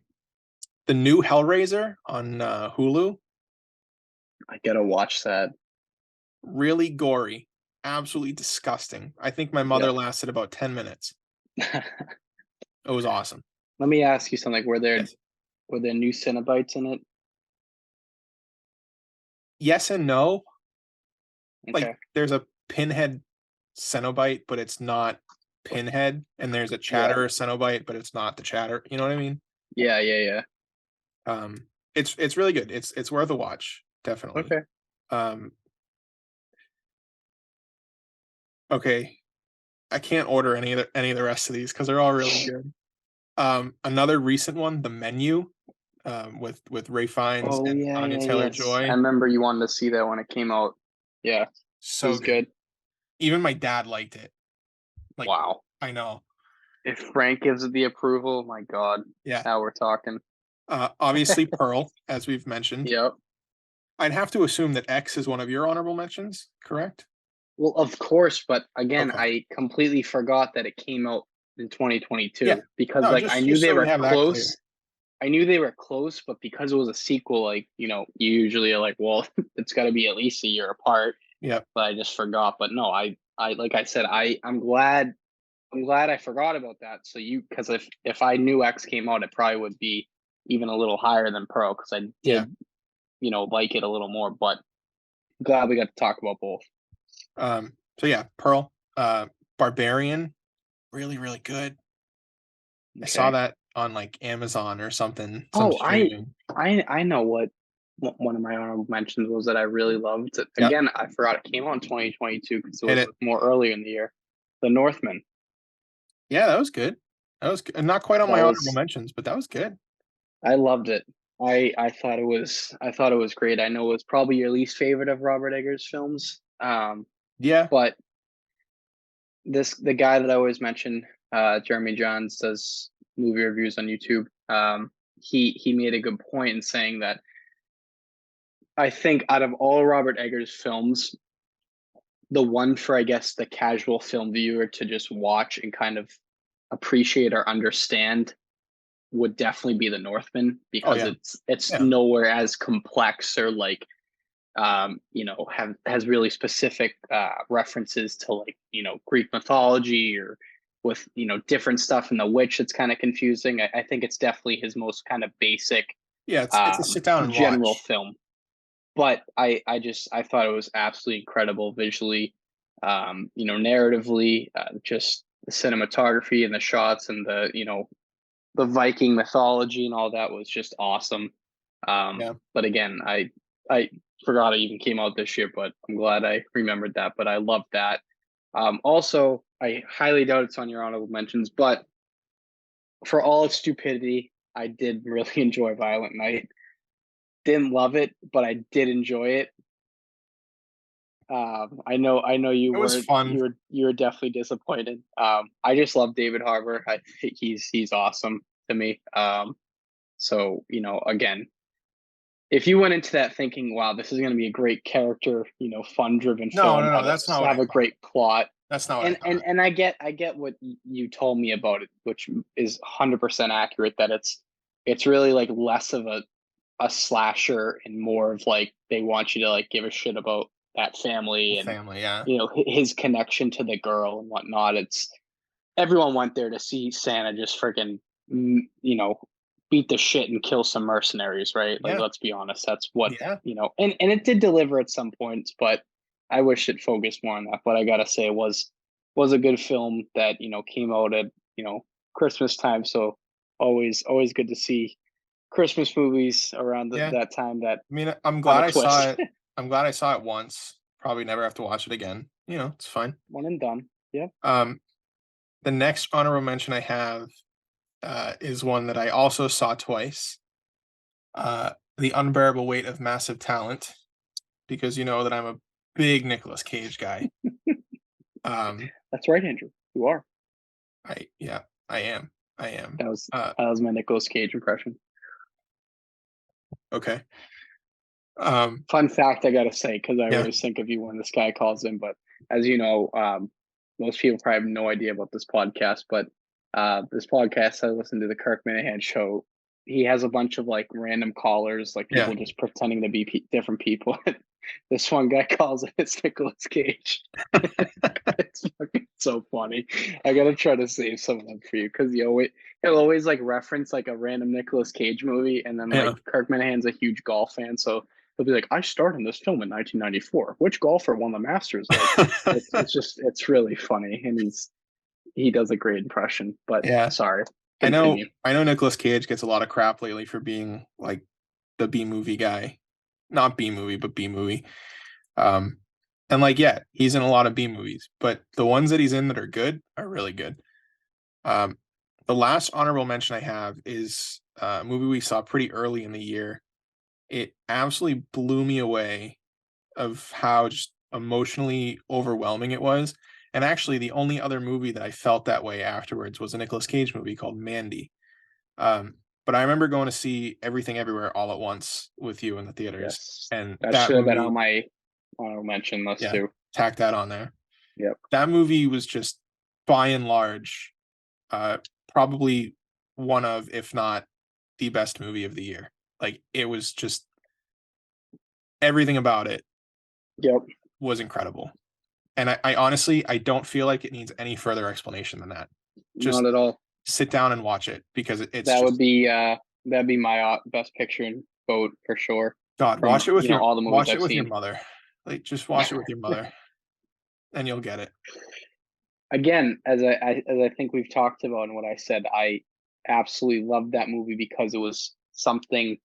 Speaker 1: The new Hellraiser on Hulu,
Speaker 2: I gotta watch that.
Speaker 1: really gory, absolutely disgusting. I think my mother
Speaker 2: Yep.
Speaker 1: lasted about 10 minutes. It was awesome.
Speaker 2: Let me ask you something.
Speaker 1: Yes.
Speaker 2: Were there new Cenobites in it?
Speaker 1: Yes and no. Like
Speaker 2: Okay.
Speaker 1: there's a pinhead Cenobite, but it's not pinhead, and there's a
Speaker 2: Yeah.
Speaker 1: chatter Cenobite, but it's not the chatter. You know what I mean?
Speaker 2: Yeah. Yeah. Yeah.
Speaker 1: It's really good. It's worth a watch, definitely.
Speaker 2: Okay.
Speaker 1: Um, okay. I can't order any of the rest of these because they're all really good. Another recent one, The Menu, with Ray Fiennes
Speaker 2: Oh
Speaker 1: and
Speaker 2: yeah.
Speaker 1: Anya
Speaker 2: Yeah.
Speaker 1: Taylor
Speaker 2: Yes. I
Speaker 1: Joy.
Speaker 2: remember you wanted to see that when it came out. Yeah. It
Speaker 1: So
Speaker 2: was
Speaker 1: good.
Speaker 2: good.
Speaker 1: Even my dad liked it. Like,
Speaker 2: Wow.
Speaker 1: I know.
Speaker 2: If Frank gives it the approval, my God,
Speaker 1: Yeah.
Speaker 2: now we're talking.
Speaker 1: Obviously Pearl, as we've mentioned.
Speaker 2: Yep.
Speaker 1: I'd have to assume that X is one of your honorable mentions, correct?
Speaker 2: Well, of course, but again,
Speaker 1: Okay.
Speaker 2: I completely forgot that it came out in
Speaker 1: Yeah.
Speaker 2: 2022 because
Speaker 1: No,
Speaker 2: like I knew
Speaker 1: just
Speaker 2: they
Speaker 1: so we
Speaker 2: were
Speaker 1: have that clear.
Speaker 2: close. I knew they were close, but because it was a sequel, like, you usually are like, well, it's got to be at least a year apart,
Speaker 1: Yeah.
Speaker 2: but I just forgot. But no, like I said, I'm glad I forgot about that. So because if I knew X came out, it probably would be even a little higher than Pro because I
Speaker 1: Yeah.
Speaker 2: did, like it a little more, but glad we got to talk about both.
Speaker 1: So yeah, Pearl, Barbarian, really, really good. I saw
Speaker 2: Okay.
Speaker 1: that on like Amazon or something, some
Speaker 2: Oh,
Speaker 1: streaming.
Speaker 2: I know what one of my honorable mentions was that I really loved. It.
Speaker 1: Yep.
Speaker 2: Again, I forgot it came out in 2022 because it
Speaker 1: Hit
Speaker 2: was
Speaker 1: it.
Speaker 2: more earlier in the year. The Northman.
Speaker 1: Yeah, that was good. That was good. Not quite on
Speaker 2: That
Speaker 1: my honorable
Speaker 2: was
Speaker 1: mentions, but that was good.
Speaker 2: I loved it. I thought it was great. I know it was probably your least favorite of Robert Eggers' films.
Speaker 1: Yeah.
Speaker 2: But the guy that I always mention, Jeremy Johns, does movie reviews on YouTube. He made a good point in saying that I think out of all Robert Eggers' films, the one for I guess the casual film viewer to just watch and kind of appreciate or understand would definitely be The Northman
Speaker 1: Oh
Speaker 2: because
Speaker 1: yeah.
Speaker 2: it's
Speaker 1: Yeah.
Speaker 2: nowhere as complex or like have has really specific references to like Greek mythology or with different stuff in The Witch. It's kind of confusing. I think it's definitely his most kind of basic
Speaker 1: Yeah, it's a sit down and
Speaker 2: general
Speaker 1: watch.
Speaker 2: film, but I thought it was absolutely incredible visually, narratively, just the cinematography and the shots and the Viking mythology and all that was just awesome.
Speaker 1: Yeah.
Speaker 2: But again, I forgot it even came out this year, but I'm glad I remembered that. But I love that. Also, I highly doubt it's on your honorable mentions, but for all its stupidity, I did really enjoy Violent Night. didn't love it, but I did enjoy it. I know you
Speaker 1: It was
Speaker 2: weren't.
Speaker 1: fun.
Speaker 2: You were definitely disappointed. I just love David Harbour. I think he's awesome to me. So again, if you went into that thinking, "Wow, this is going to be a great character," fun-driven
Speaker 1: No,
Speaker 2: film,
Speaker 1: no, no, that's not what
Speaker 2: have
Speaker 1: I
Speaker 2: a
Speaker 1: thought.
Speaker 2: great plot,
Speaker 1: That's not what I
Speaker 2: and
Speaker 1: thought.
Speaker 2: I get what you told me about it, which is 100% accurate. That it's really like less of a slasher and more of like they want you to like give a shit about that
Speaker 1: The
Speaker 2: family and
Speaker 1: family, yeah.
Speaker 2: his connection to the girl and whatnot. It's everyone went there to see Santa just freaking beat the shit and kill some mercenaries, right? Like
Speaker 1: Yeah.
Speaker 2: let's be honest, that's what
Speaker 1: Yeah.
Speaker 2: and it did deliver at some points, but I wish it focused more on that. But I gotta say, it was a good film that came out at Christmas time, so always good to see Christmas movies around
Speaker 1: Yeah.
Speaker 2: that time that
Speaker 1: I mean, I'm
Speaker 2: have
Speaker 1: glad
Speaker 2: a
Speaker 1: I saw
Speaker 2: twist.
Speaker 1: it. I'm glad I saw it once. Probably never have to watch it again. It's fine.
Speaker 2: One and done. Yeah.
Speaker 1: Um, the next honorable mention I have is one that I also saw twice. The Unbearable Weight of Massive Talent, because you know that I'm a big Nicolas Cage guy. Um,
Speaker 2: That's right, Andrew. You are.
Speaker 1: yeah, I am. I am.
Speaker 2: That was
Speaker 1: Uh,
Speaker 2: that was my Nicolas Cage impression.
Speaker 1: okay. Um,
Speaker 2: Fun fact I gotta say, because I
Speaker 1: yeah,
Speaker 2: always think of you when this guy calls in, but as you know, most people probably have no idea about this podcast, but this podcast I listen to the Kirk Minahan show. He has a bunch of like random callers, like
Speaker 1: yeah.
Speaker 2: people just pretending to be different people. This one guy calls it, it's Nicolas Cage. It's fucking so funny. I gotta try to save some of them for you because he'll always like reference like a random Nicolas Cage movie, and then
Speaker 1: Yeah.
Speaker 2: like Kirk Minahan's a huge golf fan, so he'll be like, "I starred in this film in 1994. Which golfer won the Masters?" Like, it's really funny, and he does a great impression. But
Speaker 1: Yeah.
Speaker 2: sorry,
Speaker 1: I know
Speaker 2: continue.
Speaker 1: I know Nicolas Cage gets a lot of crap lately for being like the B movie guy. Not B movie, but B movie. Um and like yeah, he's in a lot of B movies, but the ones that he's in that are good are really good. Um the last honorable mention I have is a movie we saw pretty early in the year. It absolutely blew me away of how just emotionally overwhelming it was. And actually the only other movie that I felt that way afterwards was a Nicolas Cage movie called Mandy. Um, but I remember going to see Everything Everywhere All at Once with you in the theaters,
Speaker 2: Yes,
Speaker 1: and
Speaker 2: that
Speaker 1: that
Speaker 2: should have been on
Speaker 1: movie,
Speaker 2: my honorable mention list
Speaker 1: yeah,
Speaker 2: too.
Speaker 1: tack that on there.
Speaker 2: Yep.
Speaker 1: That movie was just by and large, uh, probably one of, if not the best movie of the year. Like it was just everything about it
Speaker 2: Yep.
Speaker 1: was incredible. And I honestly I don't feel like it needs any further explanation than that.
Speaker 2: Not
Speaker 1: Just
Speaker 2: at all.
Speaker 1: sit down and watch it because it's
Speaker 2: That would
Speaker 1: just
Speaker 2: be that'd be my best picture and vote for sure
Speaker 1: God.
Speaker 2: from all the movies
Speaker 1: Watch it
Speaker 2: I've
Speaker 1: with your
Speaker 2: seen.
Speaker 1: mother. Like just watch it with your mother and you'll get it.
Speaker 2: Again, as I think we've talked about and what I said, I absolutely loved that movie because it was something,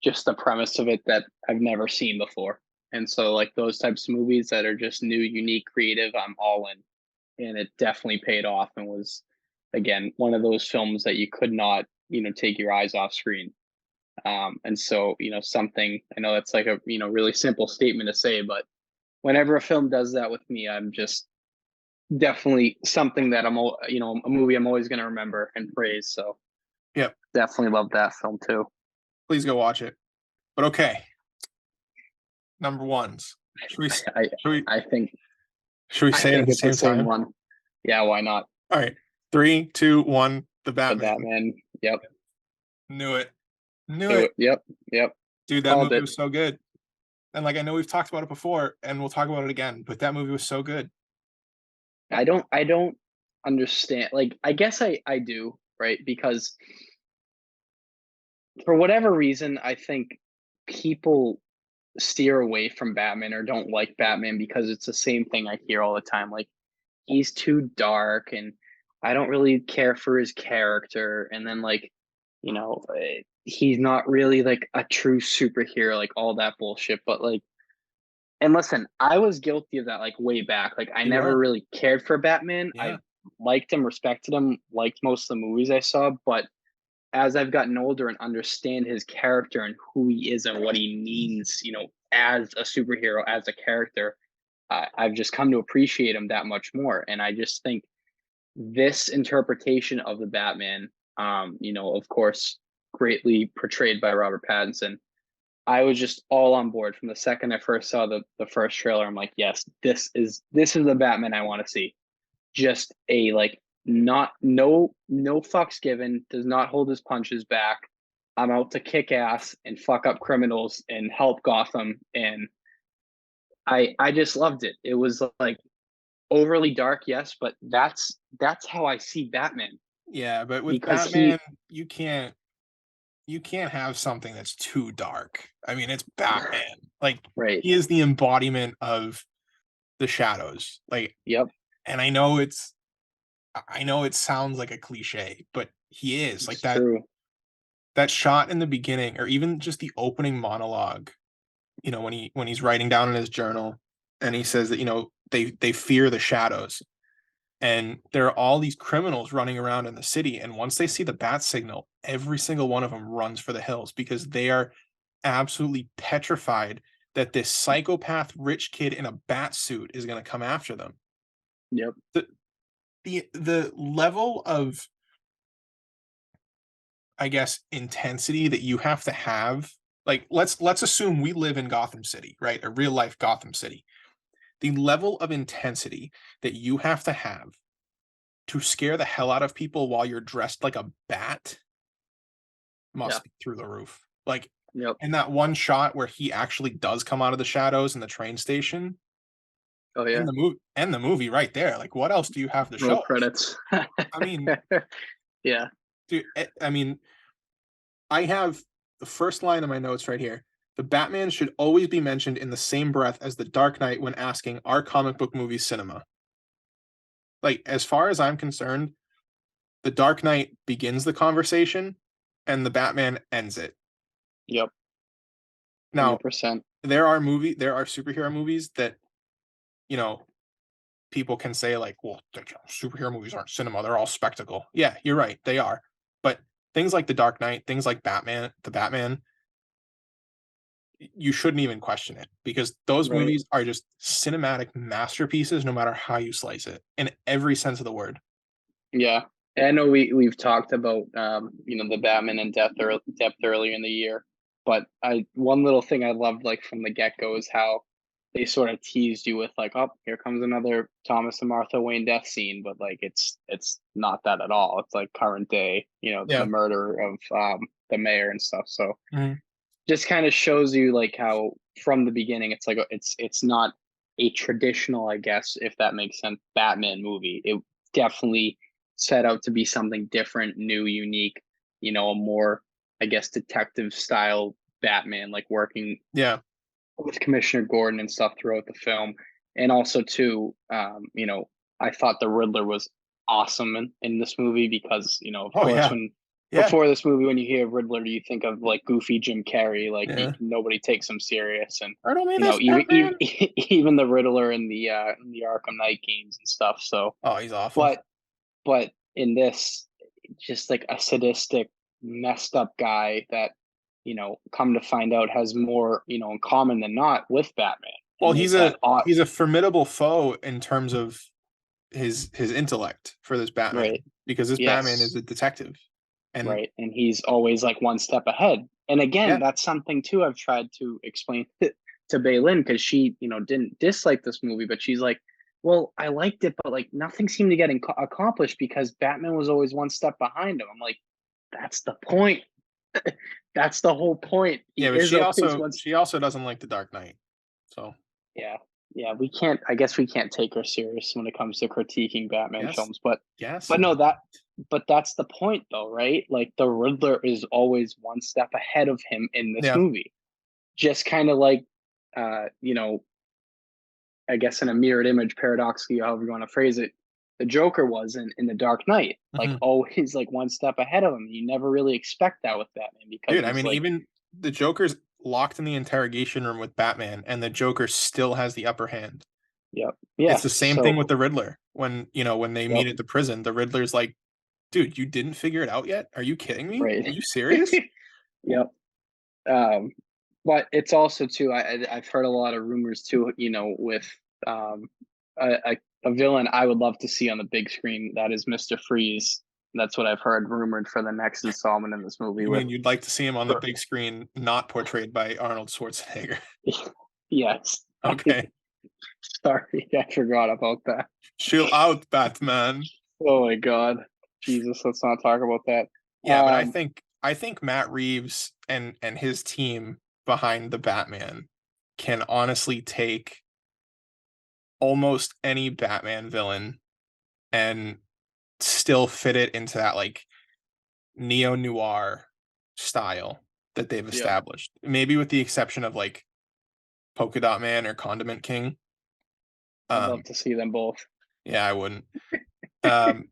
Speaker 2: just the premise of it, that I've never seen before. And so like those types of movies that are just new, unique, creative, I'm all in. And it definitely paid off and was again one of those films that you could not, take your eyes off screen. And so, something, I know that's like a, really simple statement to say, but whenever a film does that with me, I'm just definitely something that a movie I'm always going to remember and praise. So
Speaker 1: Yep.
Speaker 2: definitely love that film too.
Speaker 1: Please go watch it. But okay, number ones. Should we
Speaker 2: I
Speaker 1: should we
Speaker 2: I think
Speaker 1: should we
Speaker 2: I
Speaker 1: say it at
Speaker 2: think
Speaker 1: the
Speaker 2: it's the
Speaker 1: same
Speaker 2: same
Speaker 1: time?
Speaker 2: one. Yeah, why not?
Speaker 1: All right. Three, two, one. The
Speaker 2: The
Speaker 1: Batman.
Speaker 2: Batman. Yep.
Speaker 1: Knew it. Knew
Speaker 2: Knew
Speaker 1: it.
Speaker 2: it. Yep. Yep.
Speaker 1: Dude, that
Speaker 2: Called
Speaker 1: movie
Speaker 2: it.
Speaker 1: was so good. And like I know we've talked about it before and we'll talk about it again, but that movie was so good.
Speaker 2: I don't understand. Like I guess I do, right? Because for whatever reason, I think people steer away from Batman or don't like Batman because it's the same thing I hear all the time. Like he's too dark and I don't really care for his character. And then like, he's not really like a true superhero, like all that bullshit. But like, and listen, I was guilty of that like way back. Like I
Speaker 1: You
Speaker 2: never
Speaker 1: were.
Speaker 2: really cared for Batman. I
Speaker 1: Yeah.
Speaker 2: liked him, respected him, liked most of the movies I saw, but as I've gotten older and understand his character and who he is and what he means, as a superhero, as a character, I've just come to appreciate him that much more. And I just think this interpretation of the Batman, of course, greatly portrayed by Robert Pattinson, I was just all on board from the second I first saw the first trailer. I'm like, yes, this is the Batman I want to see. Just a like not no fucks given, does not hold his punches back. I'm out to kick ass and fuck up criminals and help Gotham. And I just loved it. It was like overly dark, yes, but that's how I see Batman
Speaker 1: Yeah, but with
Speaker 2: because
Speaker 1: Batman, you can't you can't have something that's too dark. I mean, it's Batman. Like,
Speaker 2: right.
Speaker 1: he is the embodiment of the shadows. Like,
Speaker 2: Yep,
Speaker 1: and I know it sounds like a cliche, but he is. Like
Speaker 2: it's
Speaker 1: that
Speaker 2: true.
Speaker 1: that shot in the beginning or even just the opening monologue, when he's writing down in his journal and he says that, they fear the shadows. And there are all these criminals running around in the city, and once they see the bat signal, every single one of them runs for the hills because they are absolutely petrified that this psychopath rich kid in a bat suit is going to come after them.
Speaker 2: Yep.
Speaker 1: The level of, I guess, intensity that you have to have, like, let's assume we live in Gotham City, right? A real life Gotham City. The level of intensity that you have to scare the hell out of people while you're dressed like a bat
Speaker 2: Yeah.
Speaker 1: must be through the roof. Like,
Speaker 2: Yep.
Speaker 1: in that one shot where he actually does come out of the shadows in the train station,
Speaker 2: Oh yeah.
Speaker 1: and the movie right there. Like, what else do you have to
Speaker 2: Roll
Speaker 1: show us?
Speaker 2: credits.
Speaker 1: I mean,
Speaker 2: Yeah.
Speaker 1: dude, I mean, I have the first line of my notes right here. The Batman should always be mentioned in the same breath as the Dark Knight when asking, "Are comic book movies cinema?" Like, as far as I'm concerned, the Dark Knight begins the conversation and the Batman ends it.
Speaker 2: Yep.
Speaker 1: Now,
Speaker 2: 100%.
Speaker 1: there are superhero movies that, you know, people can say like, well, superhero movies aren't cinema, they're all spectacle. Yeah, you're right, they are. But things like The Dark Knight, things like Batman, you shouldn't even question it because those
Speaker 2: Right.
Speaker 1: movies are just cinematic masterpieces no matter how you slice it in every sense of the word.
Speaker 2: Yeah. I know we've talked about the Batman in depth earlier in the year, but I one little thing I loved like from the get go is how they sort of teased you with like, oh, here comes another Thomas and Martha Wayne death scene, but like it's not that at all. It's like current day, the
Speaker 1: Yeah.
Speaker 2: murder of the mayor and stuff. So
Speaker 1: Mhm.
Speaker 2: just kind of shows you like how from the beginning it's like it's not a traditional, I guess, if that makes sense, Batman movie. It definitely set out to be something different, new, unique, a more, I guess, detective style Batman, like working
Speaker 1: Yeah.
Speaker 2: with Commissioner Gordon and stuff throughout the film. And also too, I thought the Riddler was awesome in this movie because, of
Speaker 1: Oh
Speaker 2: course,
Speaker 1: yeah.
Speaker 2: when
Speaker 1: Yeah.
Speaker 2: before this movie, when you hear Riddler, you think of like goofy Jim Carrey, like
Speaker 1: Yeah.
Speaker 2: nobody takes him serious, and
Speaker 1: Riddle me this,
Speaker 2: even
Speaker 1: Batman.
Speaker 2: even the Riddler in the Arkham Knight games and stuff. So,
Speaker 1: Oh, he's awful.
Speaker 2: but in this, just like a sadistic, messed up guy that come to find out has more in common than not with Batman,
Speaker 1: Well,
Speaker 2: and is that odd?
Speaker 1: he's a formidable foe in terms of his intellect for this Batman
Speaker 2: Right?
Speaker 1: because this Batman is
Speaker 2: Yes,
Speaker 1: a detective. And
Speaker 2: right, and he's always like one step ahead. And again,
Speaker 1: yeah,
Speaker 2: that's something too I've tried to explain to Baylin because she didn't dislike this movie, but she's like, well, I liked it, but like nothing seemed to get accomplished because Batman was always one step behind him. I'm like, that's the point. That's the whole point. He
Speaker 1: yeah, but
Speaker 2: is always one.
Speaker 1: she also doesn't like the Dark Knight. So
Speaker 2: Yeah, yeah. We can't. I guess we can't take her serious when it comes to critiquing Batman
Speaker 1: yes,
Speaker 2: films. But
Speaker 1: yes,
Speaker 2: but
Speaker 1: and
Speaker 2: no, but that's the point, though, right? Like the Riddler is always one step ahead of him in this
Speaker 1: yeah,
Speaker 2: movie. Just kind of like, uh, you know, I guess in a mirrored image, paradoxically, however you want to phrase it, the Joker was in the Dark Knight, like
Speaker 1: mhm.
Speaker 2: always like one step ahead of him. You never really expect that with Batman because
Speaker 1: Dude. I
Speaker 2: he's
Speaker 1: mean,
Speaker 2: like,
Speaker 1: even the Joker's locked in the interrogation room with Batman, and the Joker still has the upper hand.
Speaker 2: yep,
Speaker 1: It's
Speaker 2: yeah.
Speaker 1: the same thing
Speaker 2: So
Speaker 1: with the Riddler. When they
Speaker 2: yep,
Speaker 1: meet at the prison, the Riddler's like Dude, you didn't figure it out yet? Are you kidding me?
Speaker 2: right?
Speaker 1: Are you serious?
Speaker 2: Yep. Um, but it's also too. I've heard a lot of rumors too. With um, a villain I would love to see on the big screen. That is Mister Freeze. That's what I've heard rumored for the next installment in this movie.
Speaker 1: You
Speaker 2: With
Speaker 1: mean you'd like to see him on the
Speaker 2: for,
Speaker 1: big screen, not portrayed by Arnold Schwarzenegger?
Speaker 2: yes.
Speaker 1: Okay.
Speaker 2: Sorry, I forgot about that.
Speaker 1: Chill out, Batman.
Speaker 2: Oh my god, Jesus, let's not talk about that.
Speaker 1: Yeah, but
Speaker 2: Um,
Speaker 1: I think Matt Reeves and his team behind the Batman can honestly take almost any Batman villain and still fit it into that like neo noir style that they've
Speaker 2: yep,
Speaker 1: established. Maybe with the exception of like Polka Dot Man or Condiment King.
Speaker 2: I'd love
Speaker 1: Um,
Speaker 2: to see them both.
Speaker 1: yeah, I wouldn't. Um,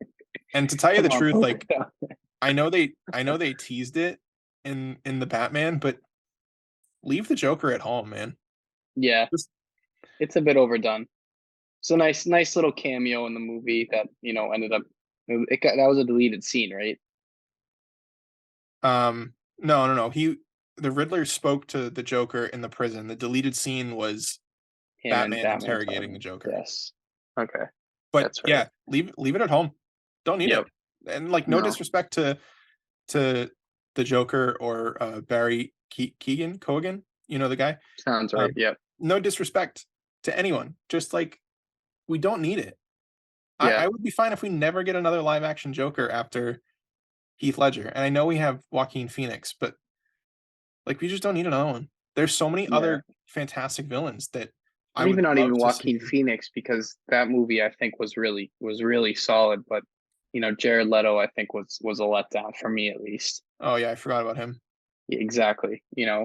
Speaker 1: and to tell you the
Speaker 2: Come on,
Speaker 1: truth,
Speaker 2: polka
Speaker 1: like
Speaker 2: dot.
Speaker 1: I know they teased it in the Batman, but leave the Joker at home, man.
Speaker 2: Yeah,
Speaker 1: Just
Speaker 2: it's a bit overdone. It's a nice little cameo in the movie that ended up. That was a deleted scene, right?
Speaker 1: no. The Riddler spoke to the Joker in the prison. The deleted scene was
Speaker 2: Him and
Speaker 1: Batman
Speaker 2: Batman
Speaker 1: interrogating the
Speaker 2: talking.
Speaker 1: Joker.
Speaker 2: Yes. Okay,
Speaker 1: But
Speaker 2: that's right.
Speaker 1: yeah, leave it at home. Don't need it.
Speaker 2: Yep.
Speaker 1: And like no
Speaker 2: No,
Speaker 1: disrespect to the Joker or Barry Keegan Cogan, you know the guy.
Speaker 2: sounds right.
Speaker 1: Um,
Speaker 2: Yep.
Speaker 1: no disrespect to anyone. Just like we don't need it.
Speaker 2: Yeah.
Speaker 1: I would be fine if we never get another live action Joker after Heath Ledger. And I know we have Joaquin Phoenix, but like we just don't need another one. There's so many
Speaker 2: Yeah.
Speaker 1: other fantastic villains that I
Speaker 2: And
Speaker 1: would
Speaker 2: even not
Speaker 1: love
Speaker 2: even
Speaker 1: to
Speaker 2: Joaquin
Speaker 1: see.
Speaker 2: Phoenix because that movie I think was really solid, but Jared Leto I think was a letdown for me at least.
Speaker 1: Oh yeah, I forgot about him.
Speaker 2: Exactly.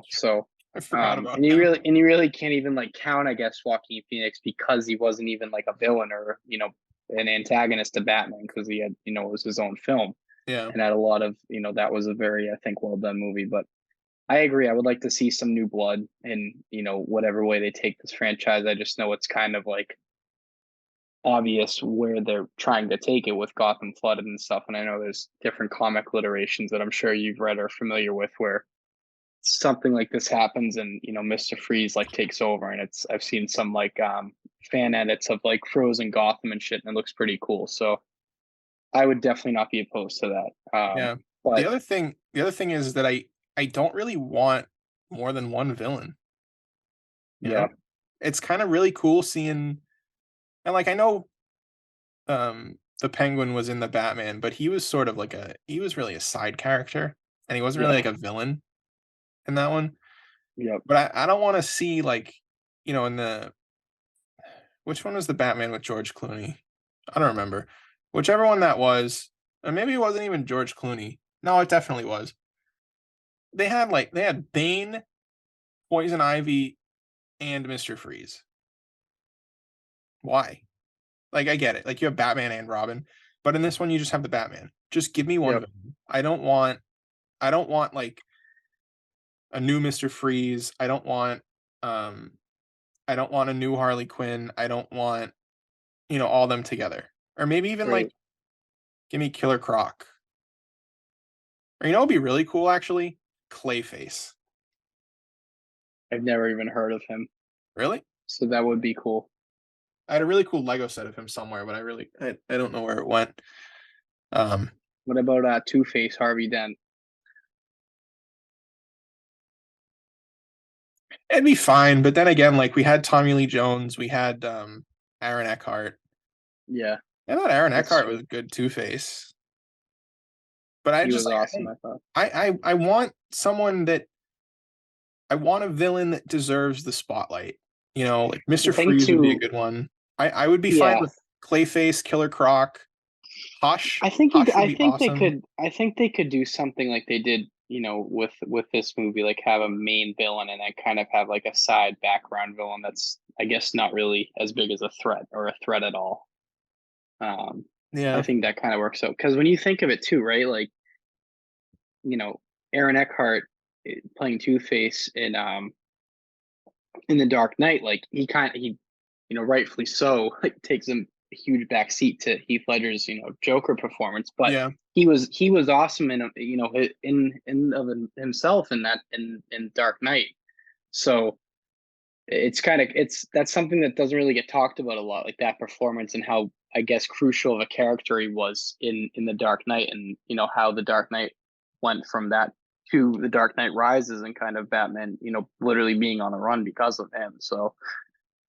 Speaker 2: So
Speaker 1: I forgot about
Speaker 2: and you
Speaker 1: him.
Speaker 2: really can't even like count I guess Joaquin Phoenix because he wasn't even like a villain or an antagonist to Batman because he had it was his own film
Speaker 1: Yeah.
Speaker 2: and had a lot of that was a very I think well done movie, but I agree. I would like to see some new blood in, whatever way they take this franchise. I just know it's kind of like obvious where they're trying to take it with Gotham Flooded and stuff. And I know there's different comic literations that I'm sure you've read or familiar with where something like this happens and, Mr. Freeze like takes over. And I've seen some like fan edits of like frozen Gotham and shit, and it looks pretty cool. So I would definitely not be opposed to that.
Speaker 1: Yeah.
Speaker 2: But
Speaker 1: The other thing is that I don't really want more than one villain, you know?
Speaker 2: yeah,
Speaker 1: It's kind of really cool seeing and like I know the Penguin was in the Batman, but he was sort of like he was really a side character and he wasn't really
Speaker 2: yeah,
Speaker 1: like a villain in that one.
Speaker 2: yep,
Speaker 1: But I don't want to see like, in the which one was the Batman with George Clooney? I don't remember. Whichever one that was, or maybe it wasn't even George Clooney. No, it definitely was. They had Bane, Poison Ivy, and Mr. Freeze. Why? Like I get it. Like you have Batman and Robin, but in this one you just have the Batman. Just give me one
Speaker 2: yep,
Speaker 1: villain. I don't want like a new Mr. Freeze. Um I don't want a new Harley Quinn. I don't want, all them together. Or maybe even like
Speaker 2: right.
Speaker 1: give me Killer Croc. Or it'd be really cool actually? Clayface.
Speaker 2: I've never even heard of him.
Speaker 1: Really?
Speaker 2: So that would be cool.
Speaker 1: I had a really cool Lego set of him somewhere, but I don't know where it went. Um
Speaker 2: What about Two Face Harvey Dent?
Speaker 1: it'd be fine, but then again, like we had Tommy Lee Jones, we had Aaron Eckhart.
Speaker 2: Yeah,
Speaker 1: I thought Aaron
Speaker 2: that's
Speaker 1: Eckhart
Speaker 2: true.
Speaker 1: was good Two Face. But I
Speaker 2: He
Speaker 1: just
Speaker 2: was
Speaker 1: like
Speaker 2: awesome. I thought.
Speaker 1: I want someone that I want a villain that deserves the spotlight. Like
Speaker 2: The
Speaker 1: Mr.
Speaker 2: thing
Speaker 1: Freeze would be a
Speaker 2: too,
Speaker 1: good one. I would be fine
Speaker 2: yeah,
Speaker 1: with Clayface, Killer Croc, Hush.
Speaker 2: I think
Speaker 1: Hush would
Speaker 2: I
Speaker 1: be
Speaker 2: think they
Speaker 1: awesome.
Speaker 2: could. I think they could do something like they did, with this movie, like have a main villain and then kind of have like a side background villain that's, I guess, not really as big as a threat or a threat at all. Um, I
Speaker 1: Yeah.
Speaker 2: think that kind of works out because when you think of it too, right? Like you know, Aaron Eckhart playing Two Face in the Dark Knight, like he rightfully so, like takes him. huge backseat to Heath Ledger's, Joker performance, but
Speaker 1: Yeah.
Speaker 2: he was awesome in, in of himself in in Dark Knight. So it's kind of it's that's something that doesn't really get talked about a lot, like that performance and how I guess crucial of a character he was in the Dark Knight, and how the Dark Knight went from that to the Dark Knight Rises, and kind of Batman, literally being on the run because of him. So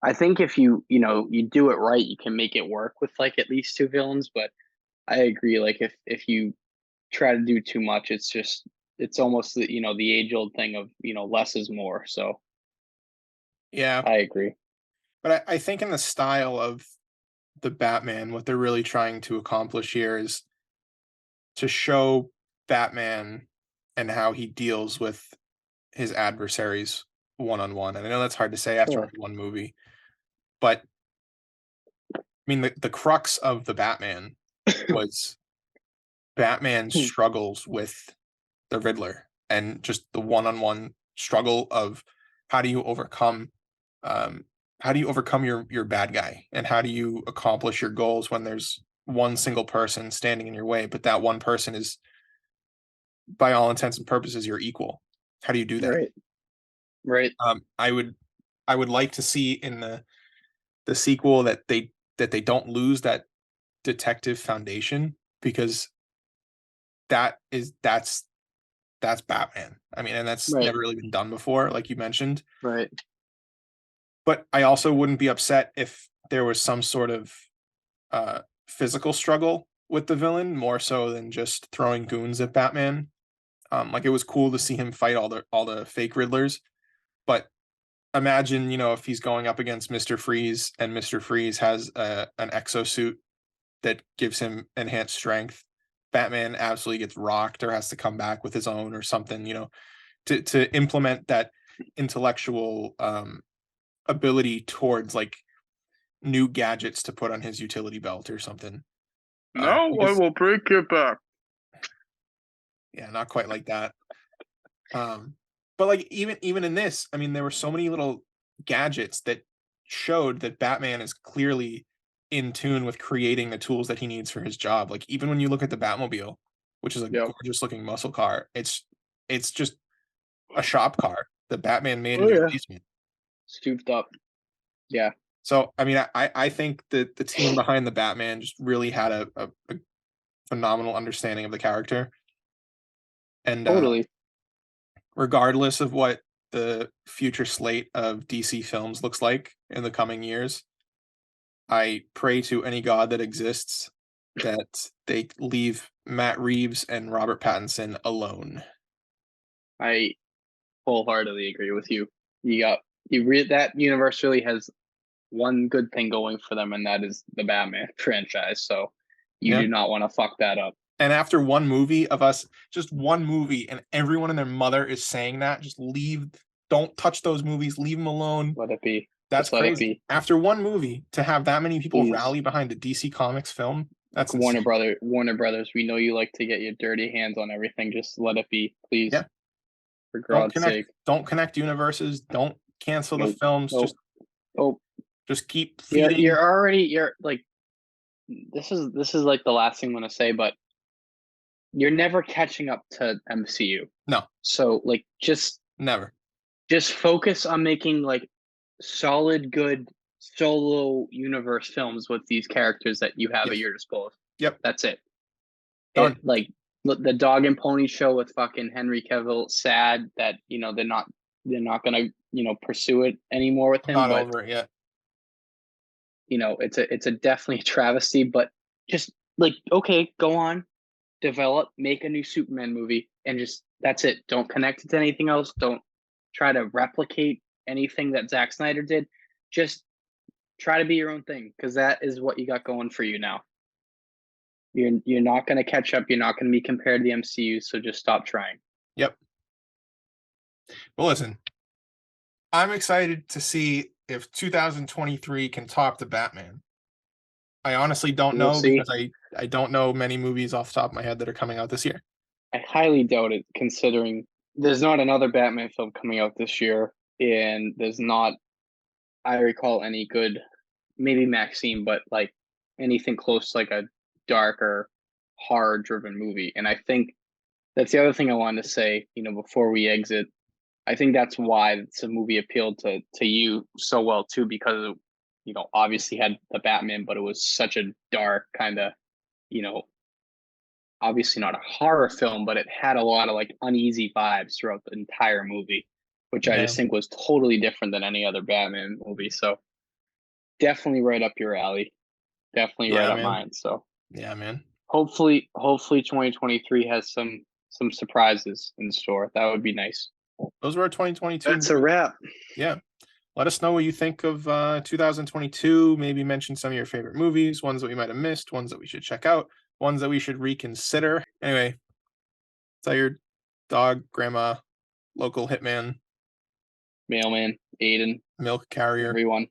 Speaker 2: I think if you do it right, you can make it work with like at least two villains. But I agree, like if you try to do too much, it's almost the age old thing of less is more. So
Speaker 1: Yeah.
Speaker 2: I agree.
Speaker 1: But I think in the style of the Batman, what they're really trying to accomplish here is to show Batman and how he deals with his adversaries one on one. And I know that's hard to say after
Speaker 2: Sure.
Speaker 1: only one movie, but I mean the crux of the Batman was Batman's struggles with the Riddler and just the one on one struggle of how do you overcome um how do you overcome your bad guy, and how do you accomplish your goals when there's one single person standing in your way, but that one person is by all intents and purposes your equal. How do you do that?
Speaker 2: Right. Right.
Speaker 1: I would like to see in the sequel that they don't lose that detective foundation, because that's Batman. I mean, and that's
Speaker 2: Right.
Speaker 1: never really been done before, like you mentioned.
Speaker 2: Right.
Speaker 1: But I also wouldn't be upset if there was some sort of physical struggle with the villain, more so than just throwing goons at Batman. Like, it was cool to see him fight all the fake Riddlers, but imagine, if he's going up against Mr. Freeze and Mr. Freeze has an exosuit that gives him enhanced strength. Batman absolutely gets rocked or has to come back with his own or something, to implement that intellectual ability towards like new gadgets to put on his utility belt or something.
Speaker 2: No, I
Speaker 1: Because
Speaker 2: will break your back.
Speaker 1: yeah, not quite like that. Um, but like even in this, I mean, there were so many little gadgets that showed that Batman is clearly in tune with creating the tools that he needs for his job. Like even when you look at the Batmobile, which is a
Speaker 2: Yep.
Speaker 1: gorgeous looking muscle car, it's just a shop car that Batman made in
Speaker 2: Oh
Speaker 1: his
Speaker 2: yeah.
Speaker 1: basement.
Speaker 2: Souped up. Yeah.
Speaker 1: So I mean, I think that the team behind the Batman just really had a phenomenal understanding of the character, and
Speaker 2: Totally.
Speaker 1: regardless of what the future slate of DC films looks like in the coming years, I pray to any god that exists that they leave Matt Reeves and Robert Pattinson alone.
Speaker 2: I wholeheartedly agree with you. You got you read that universe really has one good thing going for them, and that is the Batman franchise. So you
Speaker 1: Yeah.
Speaker 2: do not want to fuck that up.
Speaker 1: And after one movie of us, just one movie, and everyone and their mother is saying that, just leave, don't touch those movies, leave them alone.
Speaker 2: Let it be.
Speaker 1: That's
Speaker 2: Just let it
Speaker 1: crazy.
Speaker 2: be.
Speaker 1: After one movie, to have that many people
Speaker 2: Please.
Speaker 1: rally behind a DC Comics film, that's
Speaker 2: Warner
Speaker 1: insane.
Speaker 2: Brother Warner Brothers, we know you like to get your dirty hands on everything. Just let it be, please,
Speaker 1: Yeah.
Speaker 2: for
Speaker 1: Don't
Speaker 2: God's
Speaker 1: connect
Speaker 2: sake.
Speaker 1: don't connect universes, don't cancel the
Speaker 2: Nope.
Speaker 1: films, just
Speaker 2: Nope. Oh,
Speaker 1: keep
Speaker 2: you're
Speaker 1: feeding.
Speaker 2: already you're like this is like the last thing I'm gonna say, but you're never catching up to MCU.
Speaker 1: No,
Speaker 2: So like
Speaker 1: never.
Speaker 2: just focus on making like solid, good solo universe films with these characters that you have at
Speaker 1: Yes.
Speaker 2: your disposal.
Speaker 1: Yep.
Speaker 2: That's it. It
Speaker 1: Done.
Speaker 2: like the Dog and Pony show with fucking Henry Cavill. Sad that they're not gonna pursue it anymore with
Speaker 1: I'm
Speaker 2: him.
Speaker 1: not
Speaker 2: But
Speaker 1: over it yet.
Speaker 2: it's a definitely a travesty. But just like okay, go on, develop, make a new Superman movie, and just that's it. Don't connect it to anything else. Don't try to replicate anything that Zack Snyder did. Just try to be your own thing, because that is what you got going for you now. You're not going to catch up. You're not going to be compared to the MCU. So just stop trying.
Speaker 1: Yep. Well, listen, I'm excited to see if 2023 can top the Batman. I honestly don't
Speaker 2: We'll
Speaker 1: know, because
Speaker 2: see.
Speaker 1: I don't know many movies off the top of my head that are coming out this year.
Speaker 2: I highly doubt it, considering there's not another Batman film coming out this year, and there's not, I recall, any good. Maybe Maxine, but like anything close to like a darker, horror-driven movie. And I think that's the other thing I wanted to say, before we exit. I think that's why the movie appealed to you so well too, because obviously had the Batman, but it was such a dark kind of, you know, obviously not a horror film, but it had a lot of like uneasy vibes throughout the entire movie, which I
Speaker 1: Yeah.
Speaker 2: just think was totally different than any other Batman movie. So definitely right up your alley. Definitely right
Speaker 1: Yeah,
Speaker 2: up
Speaker 1: man.
Speaker 2: mine. So
Speaker 1: Yeah, man.
Speaker 2: hopefully 2023 has some surprises in store. That would be nice.
Speaker 1: Those were our 2022
Speaker 2: That's a
Speaker 1: movies.
Speaker 2: wrap.
Speaker 1: Yeah. Let us know what you think of 2022. Maybe mention some of your favorite movies, ones that we might have missed, ones that we should check out, ones that we should reconsider. Anyway, tell your dog, grandma, local hitman,
Speaker 2: Mailman, Aiden,
Speaker 1: milk carrier,
Speaker 2: everyone.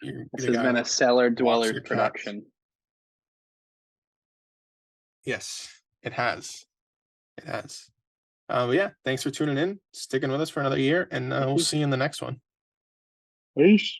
Speaker 1: you're
Speaker 2: This
Speaker 1: the
Speaker 2: has
Speaker 1: guy
Speaker 2: been a
Speaker 1: that
Speaker 2: Cellar
Speaker 1: walks
Speaker 2: Dwellers
Speaker 1: your cats.
Speaker 2: production.
Speaker 1: Yes, it has. It has. But yeah, thanks for tuning in, sticking with us for another year, and we'll see you in the next one.
Speaker 2: Peace.